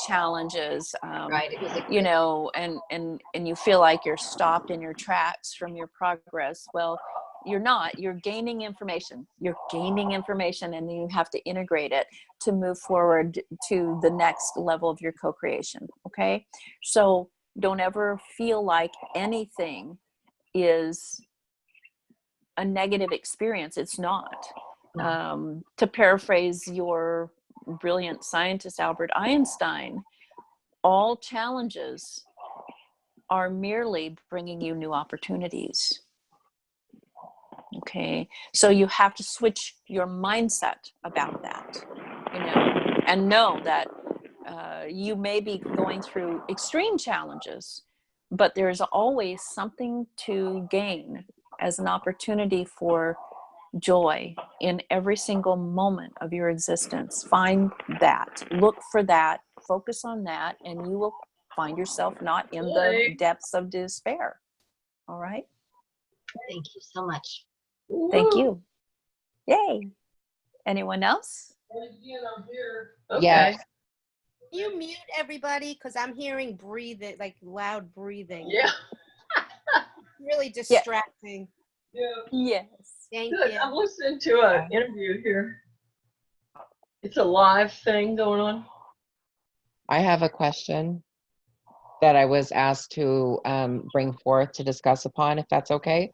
[SPEAKER 1] challenges,
[SPEAKER 15] right. It was
[SPEAKER 1] you know, and you feel like you're stopped in your tracks from your progress. Well, you're not. You're gaining information. And you have to integrate it to move forward to the next level of your co-creation. Okay, so don't ever feel like anything is a negative experience. It's not. To paraphrase your brilliant scientist Albert Einstein, all challenges are merely bringing you new opportunities. Okay, so you have to switch your mindset about that, you know, and know that you may be going through extreme challenges, but there's always something to gain as an opportunity for joy in every single moment of your existence. Find that, look for that, focus on that, and you will find yourself not in the depths of despair. All right?
[SPEAKER 15] Thank you so much.
[SPEAKER 1] Thank you. Yay. Anyone else?
[SPEAKER 9] Yes.
[SPEAKER 16] you mute everybody? Because I'm hearing breathing, like loud breathing.
[SPEAKER 2] Yeah.
[SPEAKER 16] Really distracting.
[SPEAKER 2] Yeah.
[SPEAKER 1] Yes.
[SPEAKER 16] Thank
[SPEAKER 2] Good.
[SPEAKER 16] you.
[SPEAKER 2] I'm listening to an interview here. It's a live thing going on.
[SPEAKER 9] I have a question that I was asked to bring forth to discuss upon, if that's okay.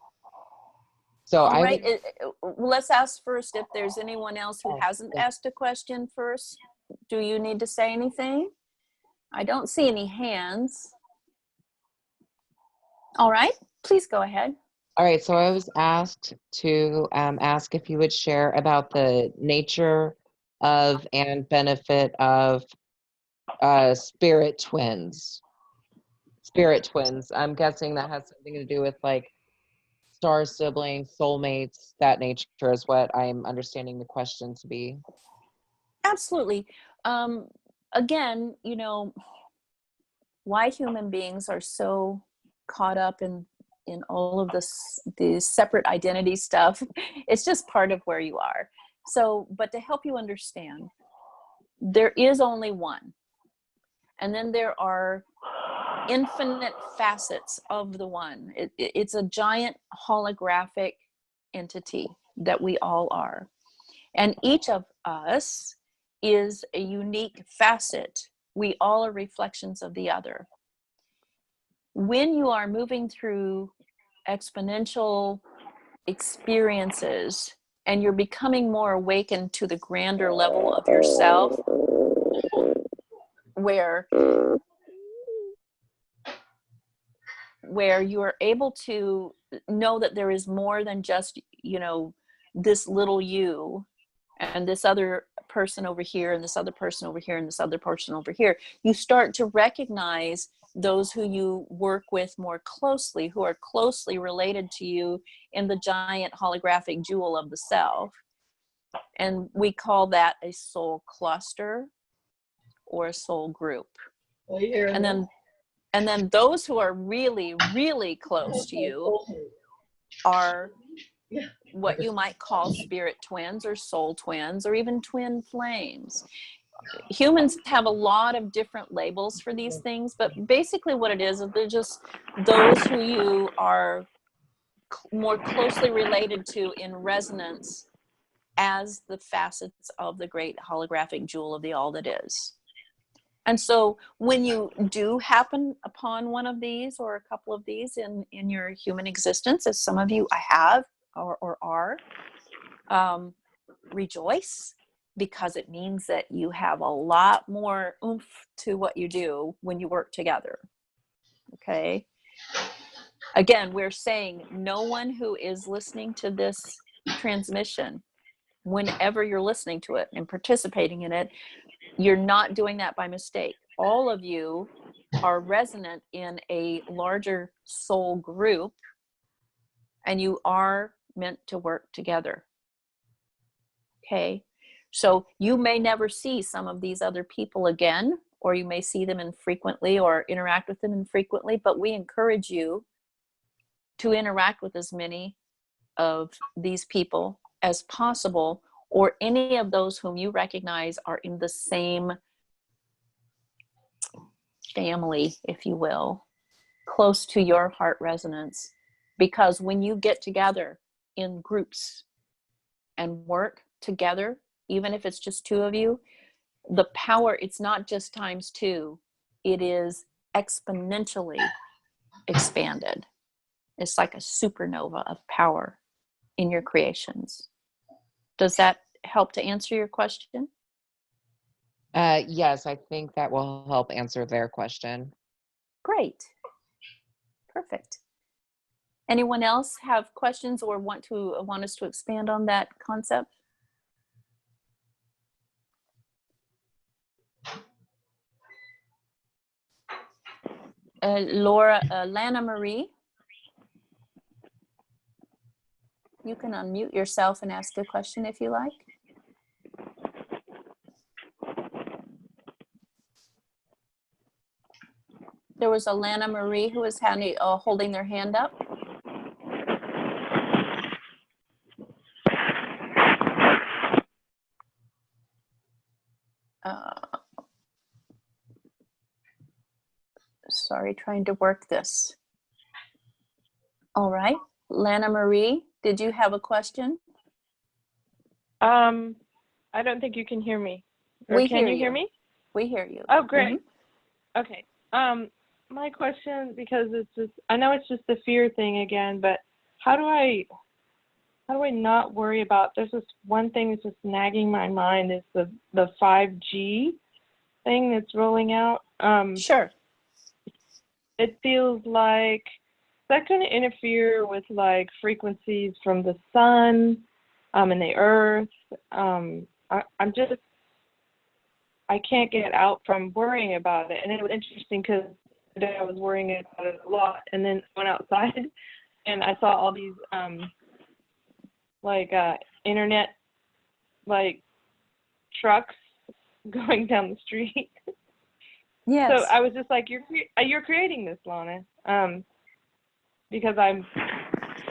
[SPEAKER 9] So
[SPEAKER 1] All
[SPEAKER 9] I
[SPEAKER 1] right.
[SPEAKER 9] would,
[SPEAKER 1] Let's ask first if there's anyone else who hasn't asked a question first. Do you need to say anything? I don't see any hands. All right. Please go ahead.
[SPEAKER 9] all right, so I was asked to ask if you would share about the nature of and benefit of spirit twins. Spirit twins. I'm guessing that has something to do with like star siblings, soulmates, that nature is what I'm understanding the question to be.
[SPEAKER 1] Absolutely. Again, you know, why human beings are so caught up in all of this separate identity stuff, it's just part of where you are. So, but to help you understand, there is only one. And then there are infinite facets of the one. It's a giant holographic entity that we all are. And each of us is a unique facet. We all are reflections of the other. When you are moving through exponential experiences and you're becoming more awakened to the grander level of yourself, where you are able to know that there is more than just, you know, this little you and this other person over here and this other person over here and this other person over here, you start to recognize those who you work with more closely, who are closely related to you in the giant holographic jewel of the self. And we call that a soul cluster or a soul group. And then those who are really, really close to you are what you might call spirit twins or soul twins or even twin flames. Humans have a lot of different labels for these things, but basically what it is they're just those who you are more closely related to in resonance as the facets of the great holographic jewel of the all that is. And so when you do happen upon one of these or a couple of these in your human existence, as some of you have or are, rejoice, because it means that you have a lot more oomph to what you do when you work together. Okay? Again, we're saying no one who is listening to this transmission, whenever you're listening to it and participating in it, you're not doing that by mistake. All of you are resonant in a larger soul group, and you are meant to work together. Okay? So you may never see some of these other people again, or you may see them infrequently or interact with them infrequently, but we encourage you to interact with as many of these people as possible, or any of those whom you recognize are in the same family, if you will, close to your heart resonance. Because when you get together in groups and work together, even if it's just two of you, the power, it's not just times two, it is exponentially expanded. It's like a supernova of power in your creations. Does that help to answer your question?
[SPEAKER 9] Yes, I think that will help answer their question.
[SPEAKER 1] Great. Perfect. Anyone else have questions or want us to expand on that concept? Lana Marie, you can unmute yourself and ask a question if you like. There was a Lana Marie who was holding their hand up. Sorry, trying to work this. All right. Lana Marie, did you have a question?
[SPEAKER 17] I don't think you can hear me. Or
[SPEAKER 1] We
[SPEAKER 17] can
[SPEAKER 1] hear
[SPEAKER 17] you
[SPEAKER 1] you.
[SPEAKER 17] hear me?
[SPEAKER 1] We hear you.
[SPEAKER 17] Oh, great.
[SPEAKER 1] Mhm.
[SPEAKER 17] Okay. My question, because it's just, I know it's just the fear thing again, but how do I not worry about, there's this one thing that's just nagging my mind is the 5G thing that's rolling out.
[SPEAKER 1] Sure.
[SPEAKER 17] It feels like that going to interfere with like frequencies from the sun and the earth. I can't get out from worrying about it. And it was interesting because today I was worrying about it a lot, and then went outside and I saw all these internet like trucks going down the street.
[SPEAKER 1] Yes.
[SPEAKER 17] So I was just like, you're creating this, Lana, because I'm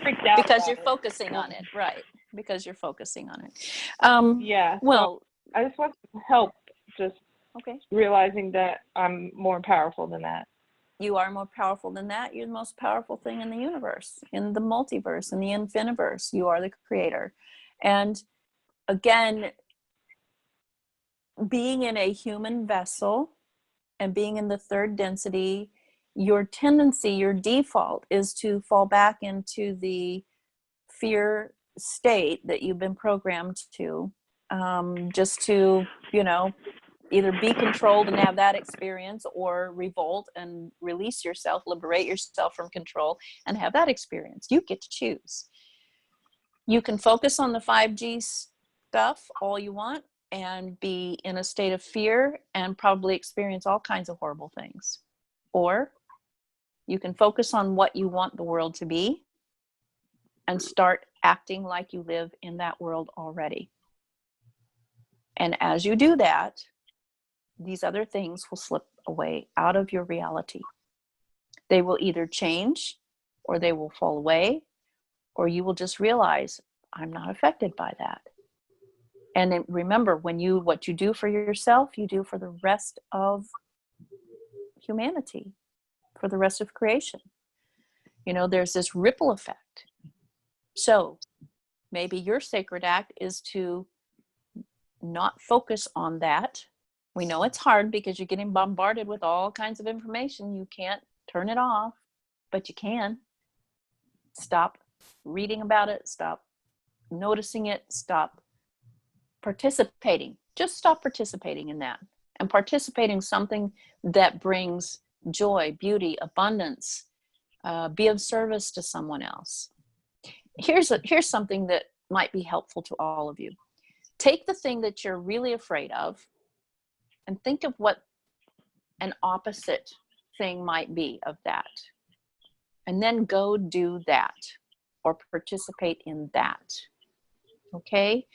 [SPEAKER 17] freaked out.
[SPEAKER 1] Because
[SPEAKER 17] about
[SPEAKER 1] you're
[SPEAKER 17] it.
[SPEAKER 1] focusing on it, right? Because you're focusing on it.
[SPEAKER 17] Yeah.
[SPEAKER 1] Well,
[SPEAKER 17] so I just want help, just
[SPEAKER 1] okay.
[SPEAKER 17] realizing that I'm more powerful than that.
[SPEAKER 1] You are more powerful than that. You're the most powerful thing in the universe, in the multiverse, in the infiniverse. You are the creator. And again, being in a human vessel and being in the third density, your tendency, your default is to fall back into the fear state that you've been programmed to, just to, either be controlled and have that experience, or revolt and release yourself, liberate yourself from control and have that experience. You get to choose. You can focus on the 5G stuff all you want and be in a state of fear and probably experience all kinds of horrible things. Or you can focus on what you want the world to be and start acting like you live in that world already. And as you do that, these other things will slip away out of your reality. They will either change, or they will fall away, or you will just realize, I'm not affected by that. And then remember, what you do for yourself, you do for the rest of humanity, for the rest of creation. There's this ripple effect. So maybe your sacred act is to not focus on that. We know it's hard because you're getting bombarded with all kinds of information. You can't turn it off, but you can. Stop reading about it. Stop noticing it. Stop participating. Just stop participating in that and participate in something that brings joy, beauty, abundance. Be of service to someone else. Here's something that might be helpful to all of you. Take the thing that you're really afraid of and think of what an opposite thing might be of that. And then go do that or participate in that. Okay?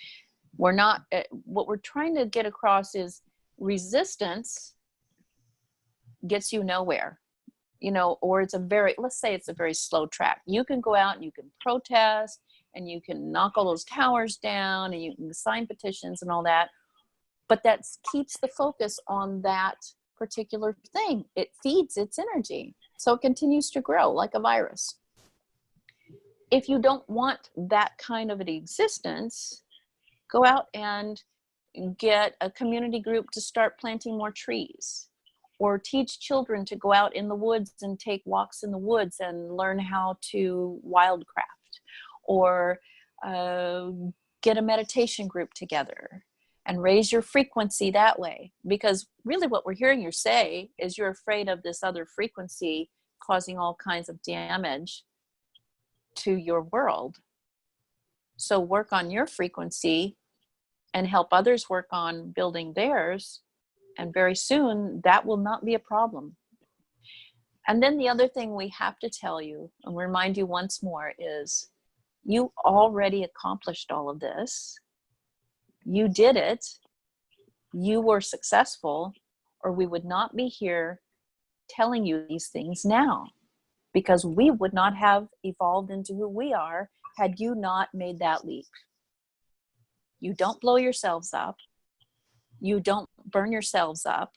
[SPEAKER 1] What we're trying to get across is resistance gets you nowhere. Or let's say it's a very slow track. You can go out and you can protest and you can knock all those towers down and you can sign petitions and all that. But that keeps the focus on that particular thing. It feeds its energy. So it continues to grow like a virus. If you don't want that kind of an existence, go out and get a community group to start planting more trees. Or teach children to go out in the woods and take walks in the woods and learn how to wildcraft. Or get a meditation group together and raise your frequency that way. Because really what we're hearing you say is you're afraid of this other frequency causing all kinds of damage to your world. So work on your frequency and help others work on building theirs. And very soon that will not be a problem. And then the other thing we have to tell you and remind you once more is you already accomplished all of this. You did it. You were successful, or we would not be here telling you these things now, because we would not have evolved into who we are had you not made that leap. You don't blow yourselves up. You don't burn yourselves up.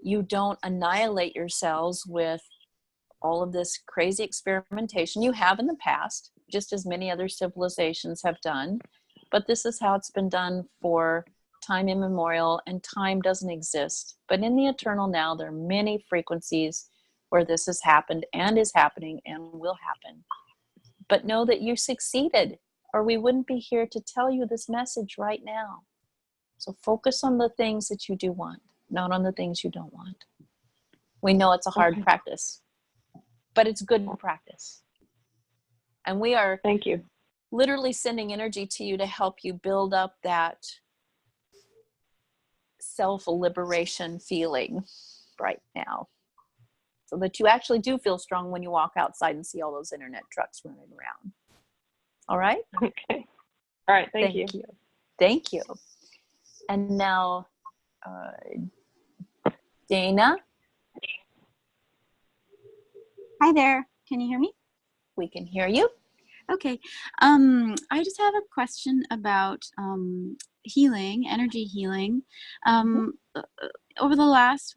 [SPEAKER 1] you don't annihilate yourselves with all of this crazy experimentation. You have in the past, just as many other civilizations have done, but this is how it's been done for time immemorial, and time doesn't exist. But in the eternal now, there are many frequencies where this has happened and is happening and will happen. But know that you succeeded, or we wouldn't be here to tell you this message right now. So focus on the things that you do want, not on the things you don't want. We know it's a hard practice, but it's good practice. And we are
[SPEAKER 17] Thank you.
[SPEAKER 1] literally sending energy to you to help you build up that self-liberation feeling right now, so that you actually do feel strong when you walk outside and see all those internet trucks running around. All right?
[SPEAKER 17] Okay. All right. Thank you.
[SPEAKER 1] Thank you. And now, Dana.
[SPEAKER 18] Hi there. Can you hear me?
[SPEAKER 1] We can hear you.
[SPEAKER 18] Okay. I just have a question about healing, energy healing. Over the last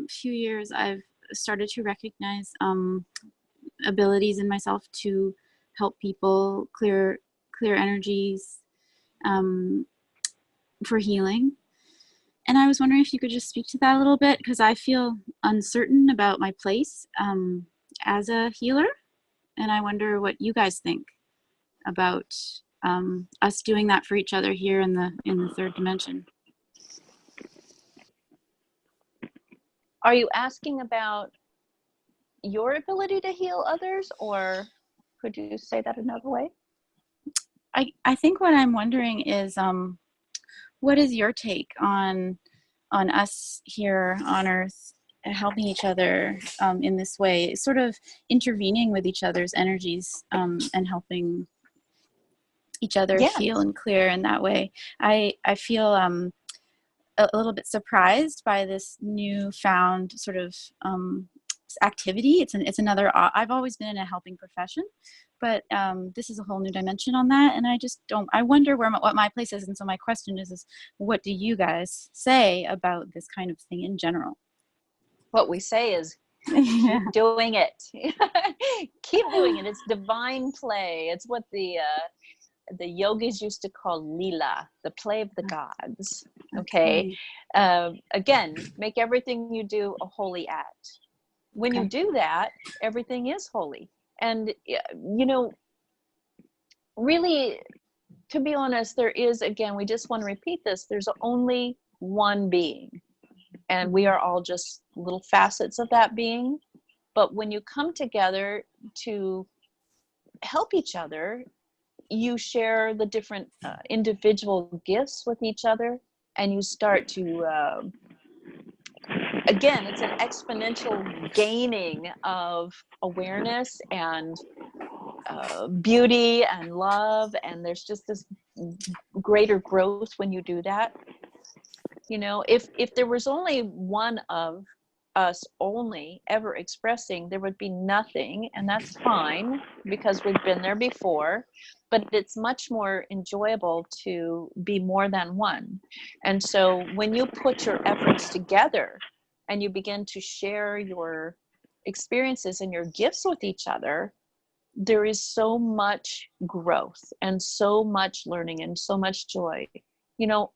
[SPEAKER 18] few years, I've started to recognize abilities in myself to help people clear energies for healing. And I was wondering if you could just speak to that a little bit, because I feel uncertain about my place as a healer. And I wonder what you guys think about us doing that for each other here in the third dimension.
[SPEAKER 1] Are you asking about your ability to heal others, or could you say that another way?
[SPEAKER 18] I think what I'm wondering is, what is your take on us here on Earth helping each other in this way, sort of intervening with each other's energies and helping each other heal and clear in that way? I feel a little bit surprised by this newfound sort of activity. It's another. I've always been in a helping profession, but this is a whole new dimension on that, and I just don't. I wonder what my place is, and so my question is what do you guys say about this kind of thing in general?
[SPEAKER 1] What we say is, keep doing it. Keep doing it. It's divine play. It's what the yogis used to call lila, the play of the gods. Okay. Again, make everything you do a holy act. When you do that, everything is holy. And, really, to be honest, there is, again, we just want to repeat this, there's only one being. And we are all just little facets of that being. But when you come together to help each other, you share the different individual gifts with each other, and you start to, again, it's an exponential gaining of awareness and beauty and love, and there's just this greater growth when you do that. If there was only one of us only ever expressing, there would be nothing, and that's fine because we've been there before, but it's much more enjoyable to be more than one. And so when you put your efforts together and you begin to share your experiences and your gifts with each other, there is so much growth and so much learning and so much joy.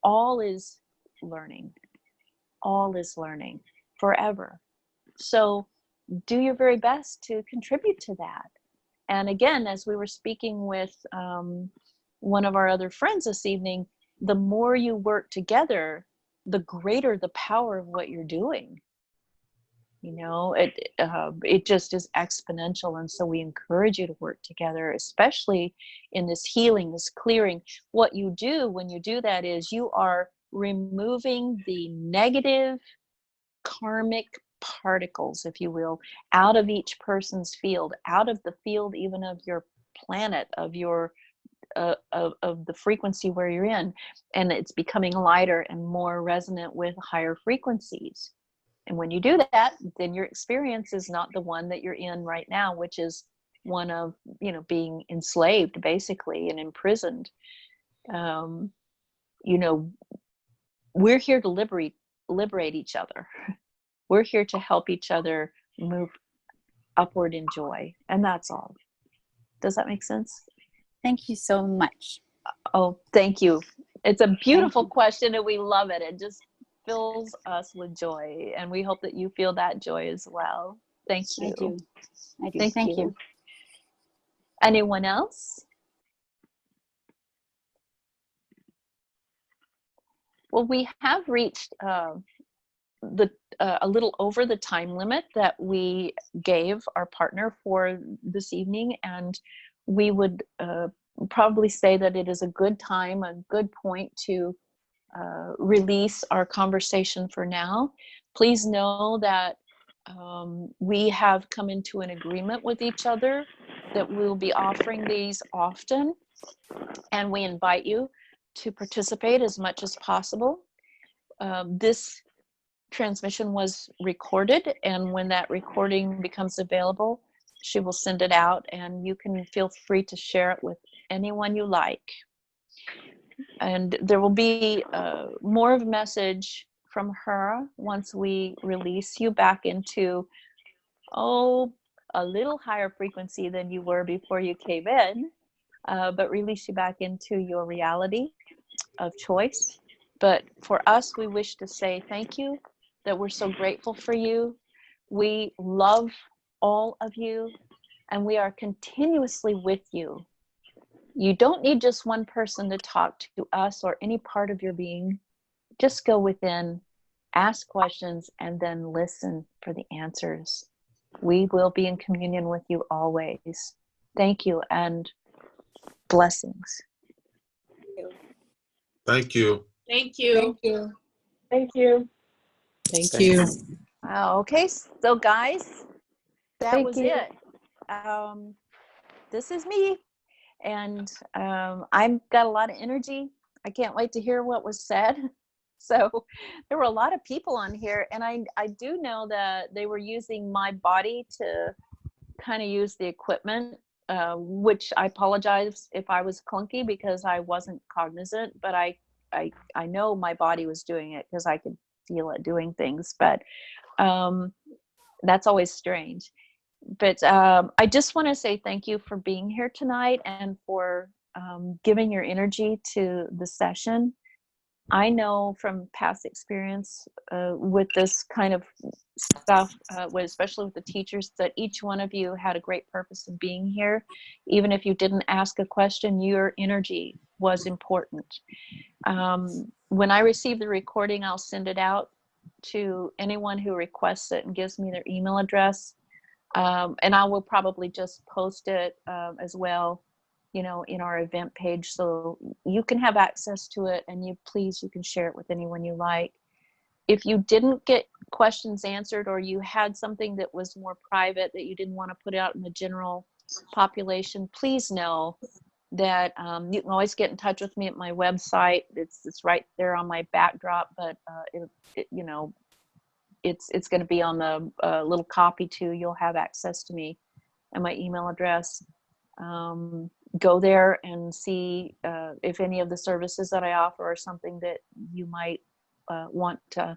[SPEAKER 1] All is learning forever. So do your very best to contribute to that. And again, as we were speaking with one of our other friends this evening, the more you work together, the greater the power of what you're doing. It just is exponential. And so we encourage you to work together, especially in this healing, this clearing. What you do when you do that is you are removing the negative karmic particles, if you will, out of each person's field, out of the field even of your planet, of your of the frequency where you're in, and it's becoming lighter and more resonant with higher frequencies. And when you do that, then your experience is not the one that you're in right now, which is one of being enslaved basically and imprisoned. We're here to liberate each other. we're here to help each other move upward in joy, and that's all. Does that make sense?
[SPEAKER 18] Thank you so much.
[SPEAKER 1] Oh, thank you. It's a beautiful question, and we love it. It just fills us with joy, and we hope that you feel that joy as well. Thank you.
[SPEAKER 18] I do. Thank you.
[SPEAKER 1] Anyone else? Well, we have reached a little over the time limit that we gave our partner for this evening, and we would probably say that it is a good time, a good point to release our conversation for now. Please know that we have come into an agreement with each other that we'll be offering these often, and we invite you to participate as much as possible. This transmission was recorded, and when that recording becomes available, she will send it out, and you can feel free to share it with anyone you like. And there will be more of a message from her once we release you back into, a little higher frequency than you were before you came in, but release you back into your reality of choice. But for us, we wish to say thank you, that we're so grateful for you. We love all of you, and we are continuously with you. You don't need just one person to talk to us or any part of your being. Just go within, ask questions, and then listen for the answers. We will be in communion with you always. Thank you, and blessings.
[SPEAKER 13] Thank you.
[SPEAKER 4] Thank you.
[SPEAKER 17] Thank you. Thank you.
[SPEAKER 2] Thank you.
[SPEAKER 1] Wow, okay, so guys, that
[SPEAKER 7] Thank
[SPEAKER 1] was
[SPEAKER 7] you.
[SPEAKER 1] it. This is me, and I've got a lot of energy. I can't wait to hear what was said. So there were a lot of people on here, and I do know that they were using my body to kind of use the equipment, which I apologize if I was clunky because I wasn't cognizant, but I know my body was doing it because I could feel it doing things, but that's always strange. But I just want to say thank you for being here tonight and for giving your energy to the session. I know from past experience with this kind of stuff, especially with the teachers, that each one of you had a great purpose in being here. Even if you didn't ask a question, your energy was important. When I receive the recording, I'll send it out to anyone who requests it and gives me their email address. And I will probably just post it as well, in our event page, so you can have access to it, and you can share it with anyone you like. If you didn't get questions answered, or you had something that was more private that you didn't want to put out in the general population, please know that you can always get in touch with me at my website. It's right there on my backdrop, but it's going to be on the little copy too. You'll have access to me and my email address. Go there and see if any of the services that I offer are something that you might want to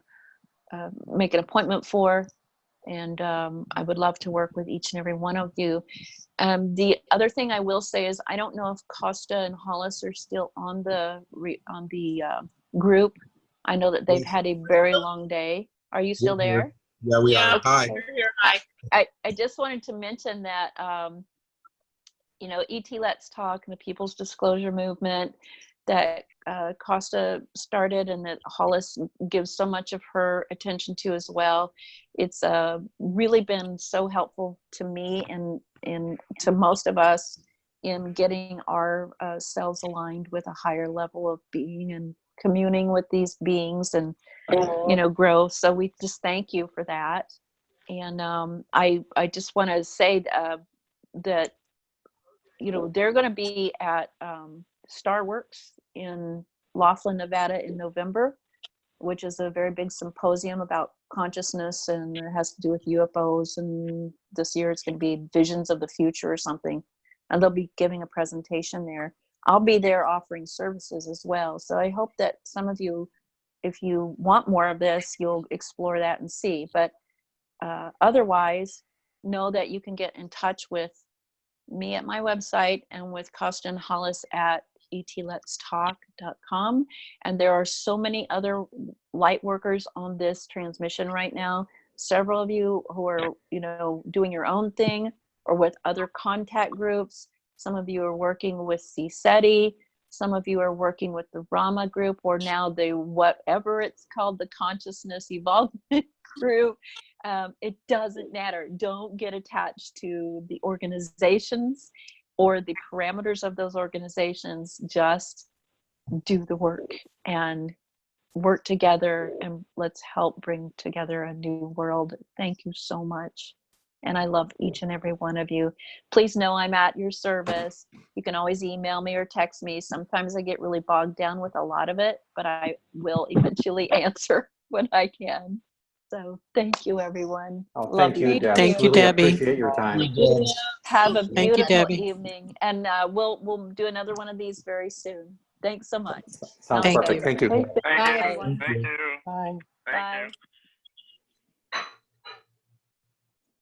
[SPEAKER 1] make an appointment for. And I would love to work with each and every one of you. The other thing I will say is, I don't know if Costa and Hollis are still on the group. I know that they've had a very long day. Are you still there?
[SPEAKER 13] Yeah, we are. Hi.
[SPEAKER 1] I just wanted to mention that ET Let's Talk and the People's Disclosure Movement that Costa started, and that Hollis gives so much of her attention to as well. It's really been so helpful to me and to most of us in getting our selves aligned with a higher level of being and communing with these beings and grow. So we just thank you for that. And I just want to say that they're going to be at Starworks in Laughlin, Nevada in November, which is a very big symposium about consciousness, and it has to do with UFOs. And this year it's going to be Visions of the Future or something. And they'll be giving a presentation there. I'll be there offering services as well. So I hope that some of you, if you want more of this, you'll explore that and see. But otherwise, know that you can get in touch with me at my website and with Costin Hollis at etletstalk.com. And there are so many other light workers on this transmission right now. Several of you who are, doing your own thing or with other contact groups. Some of you are working with CSETI. Some of you are working with the Rama group, or now the whatever it's called, the Consciousness Evolvement group. It doesn't matter. Don't get attached to the organizations or the parameters of those organizations. Just do the work and work together, and let's help bring together a new world. Thank you so much. And I love each and every one of you. Please know I'm at your service. You can always email me or text me. Sometimes I get really bogged down with a lot of it, but I will eventually answer when I can. So thank you, everyone.
[SPEAKER 3] Oh,
[SPEAKER 1] Love
[SPEAKER 3] thank you, Deb.
[SPEAKER 19] Thank you,
[SPEAKER 3] Really
[SPEAKER 19] Debbie.
[SPEAKER 3] appreciate your time.
[SPEAKER 1] Have a
[SPEAKER 19] Thank you,
[SPEAKER 1] beautiful
[SPEAKER 19] Debbie.
[SPEAKER 1] evening, and we'll do another one of these very soon. Thanks so much.
[SPEAKER 3] Sounds
[SPEAKER 19] Thank
[SPEAKER 3] perfect.
[SPEAKER 19] you.
[SPEAKER 3] Thank you.
[SPEAKER 10] Thank
[SPEAKER 8] Bye,
[SPEAKER 10] you.
[SPEAKER 8] everyone.
[SPEAKER 10] Thank you.
[SPEAKER 19] Bye.
[SPEAKER 10] Thank
[SPEAKER 1] Bye.
[SPEAKER 10] you.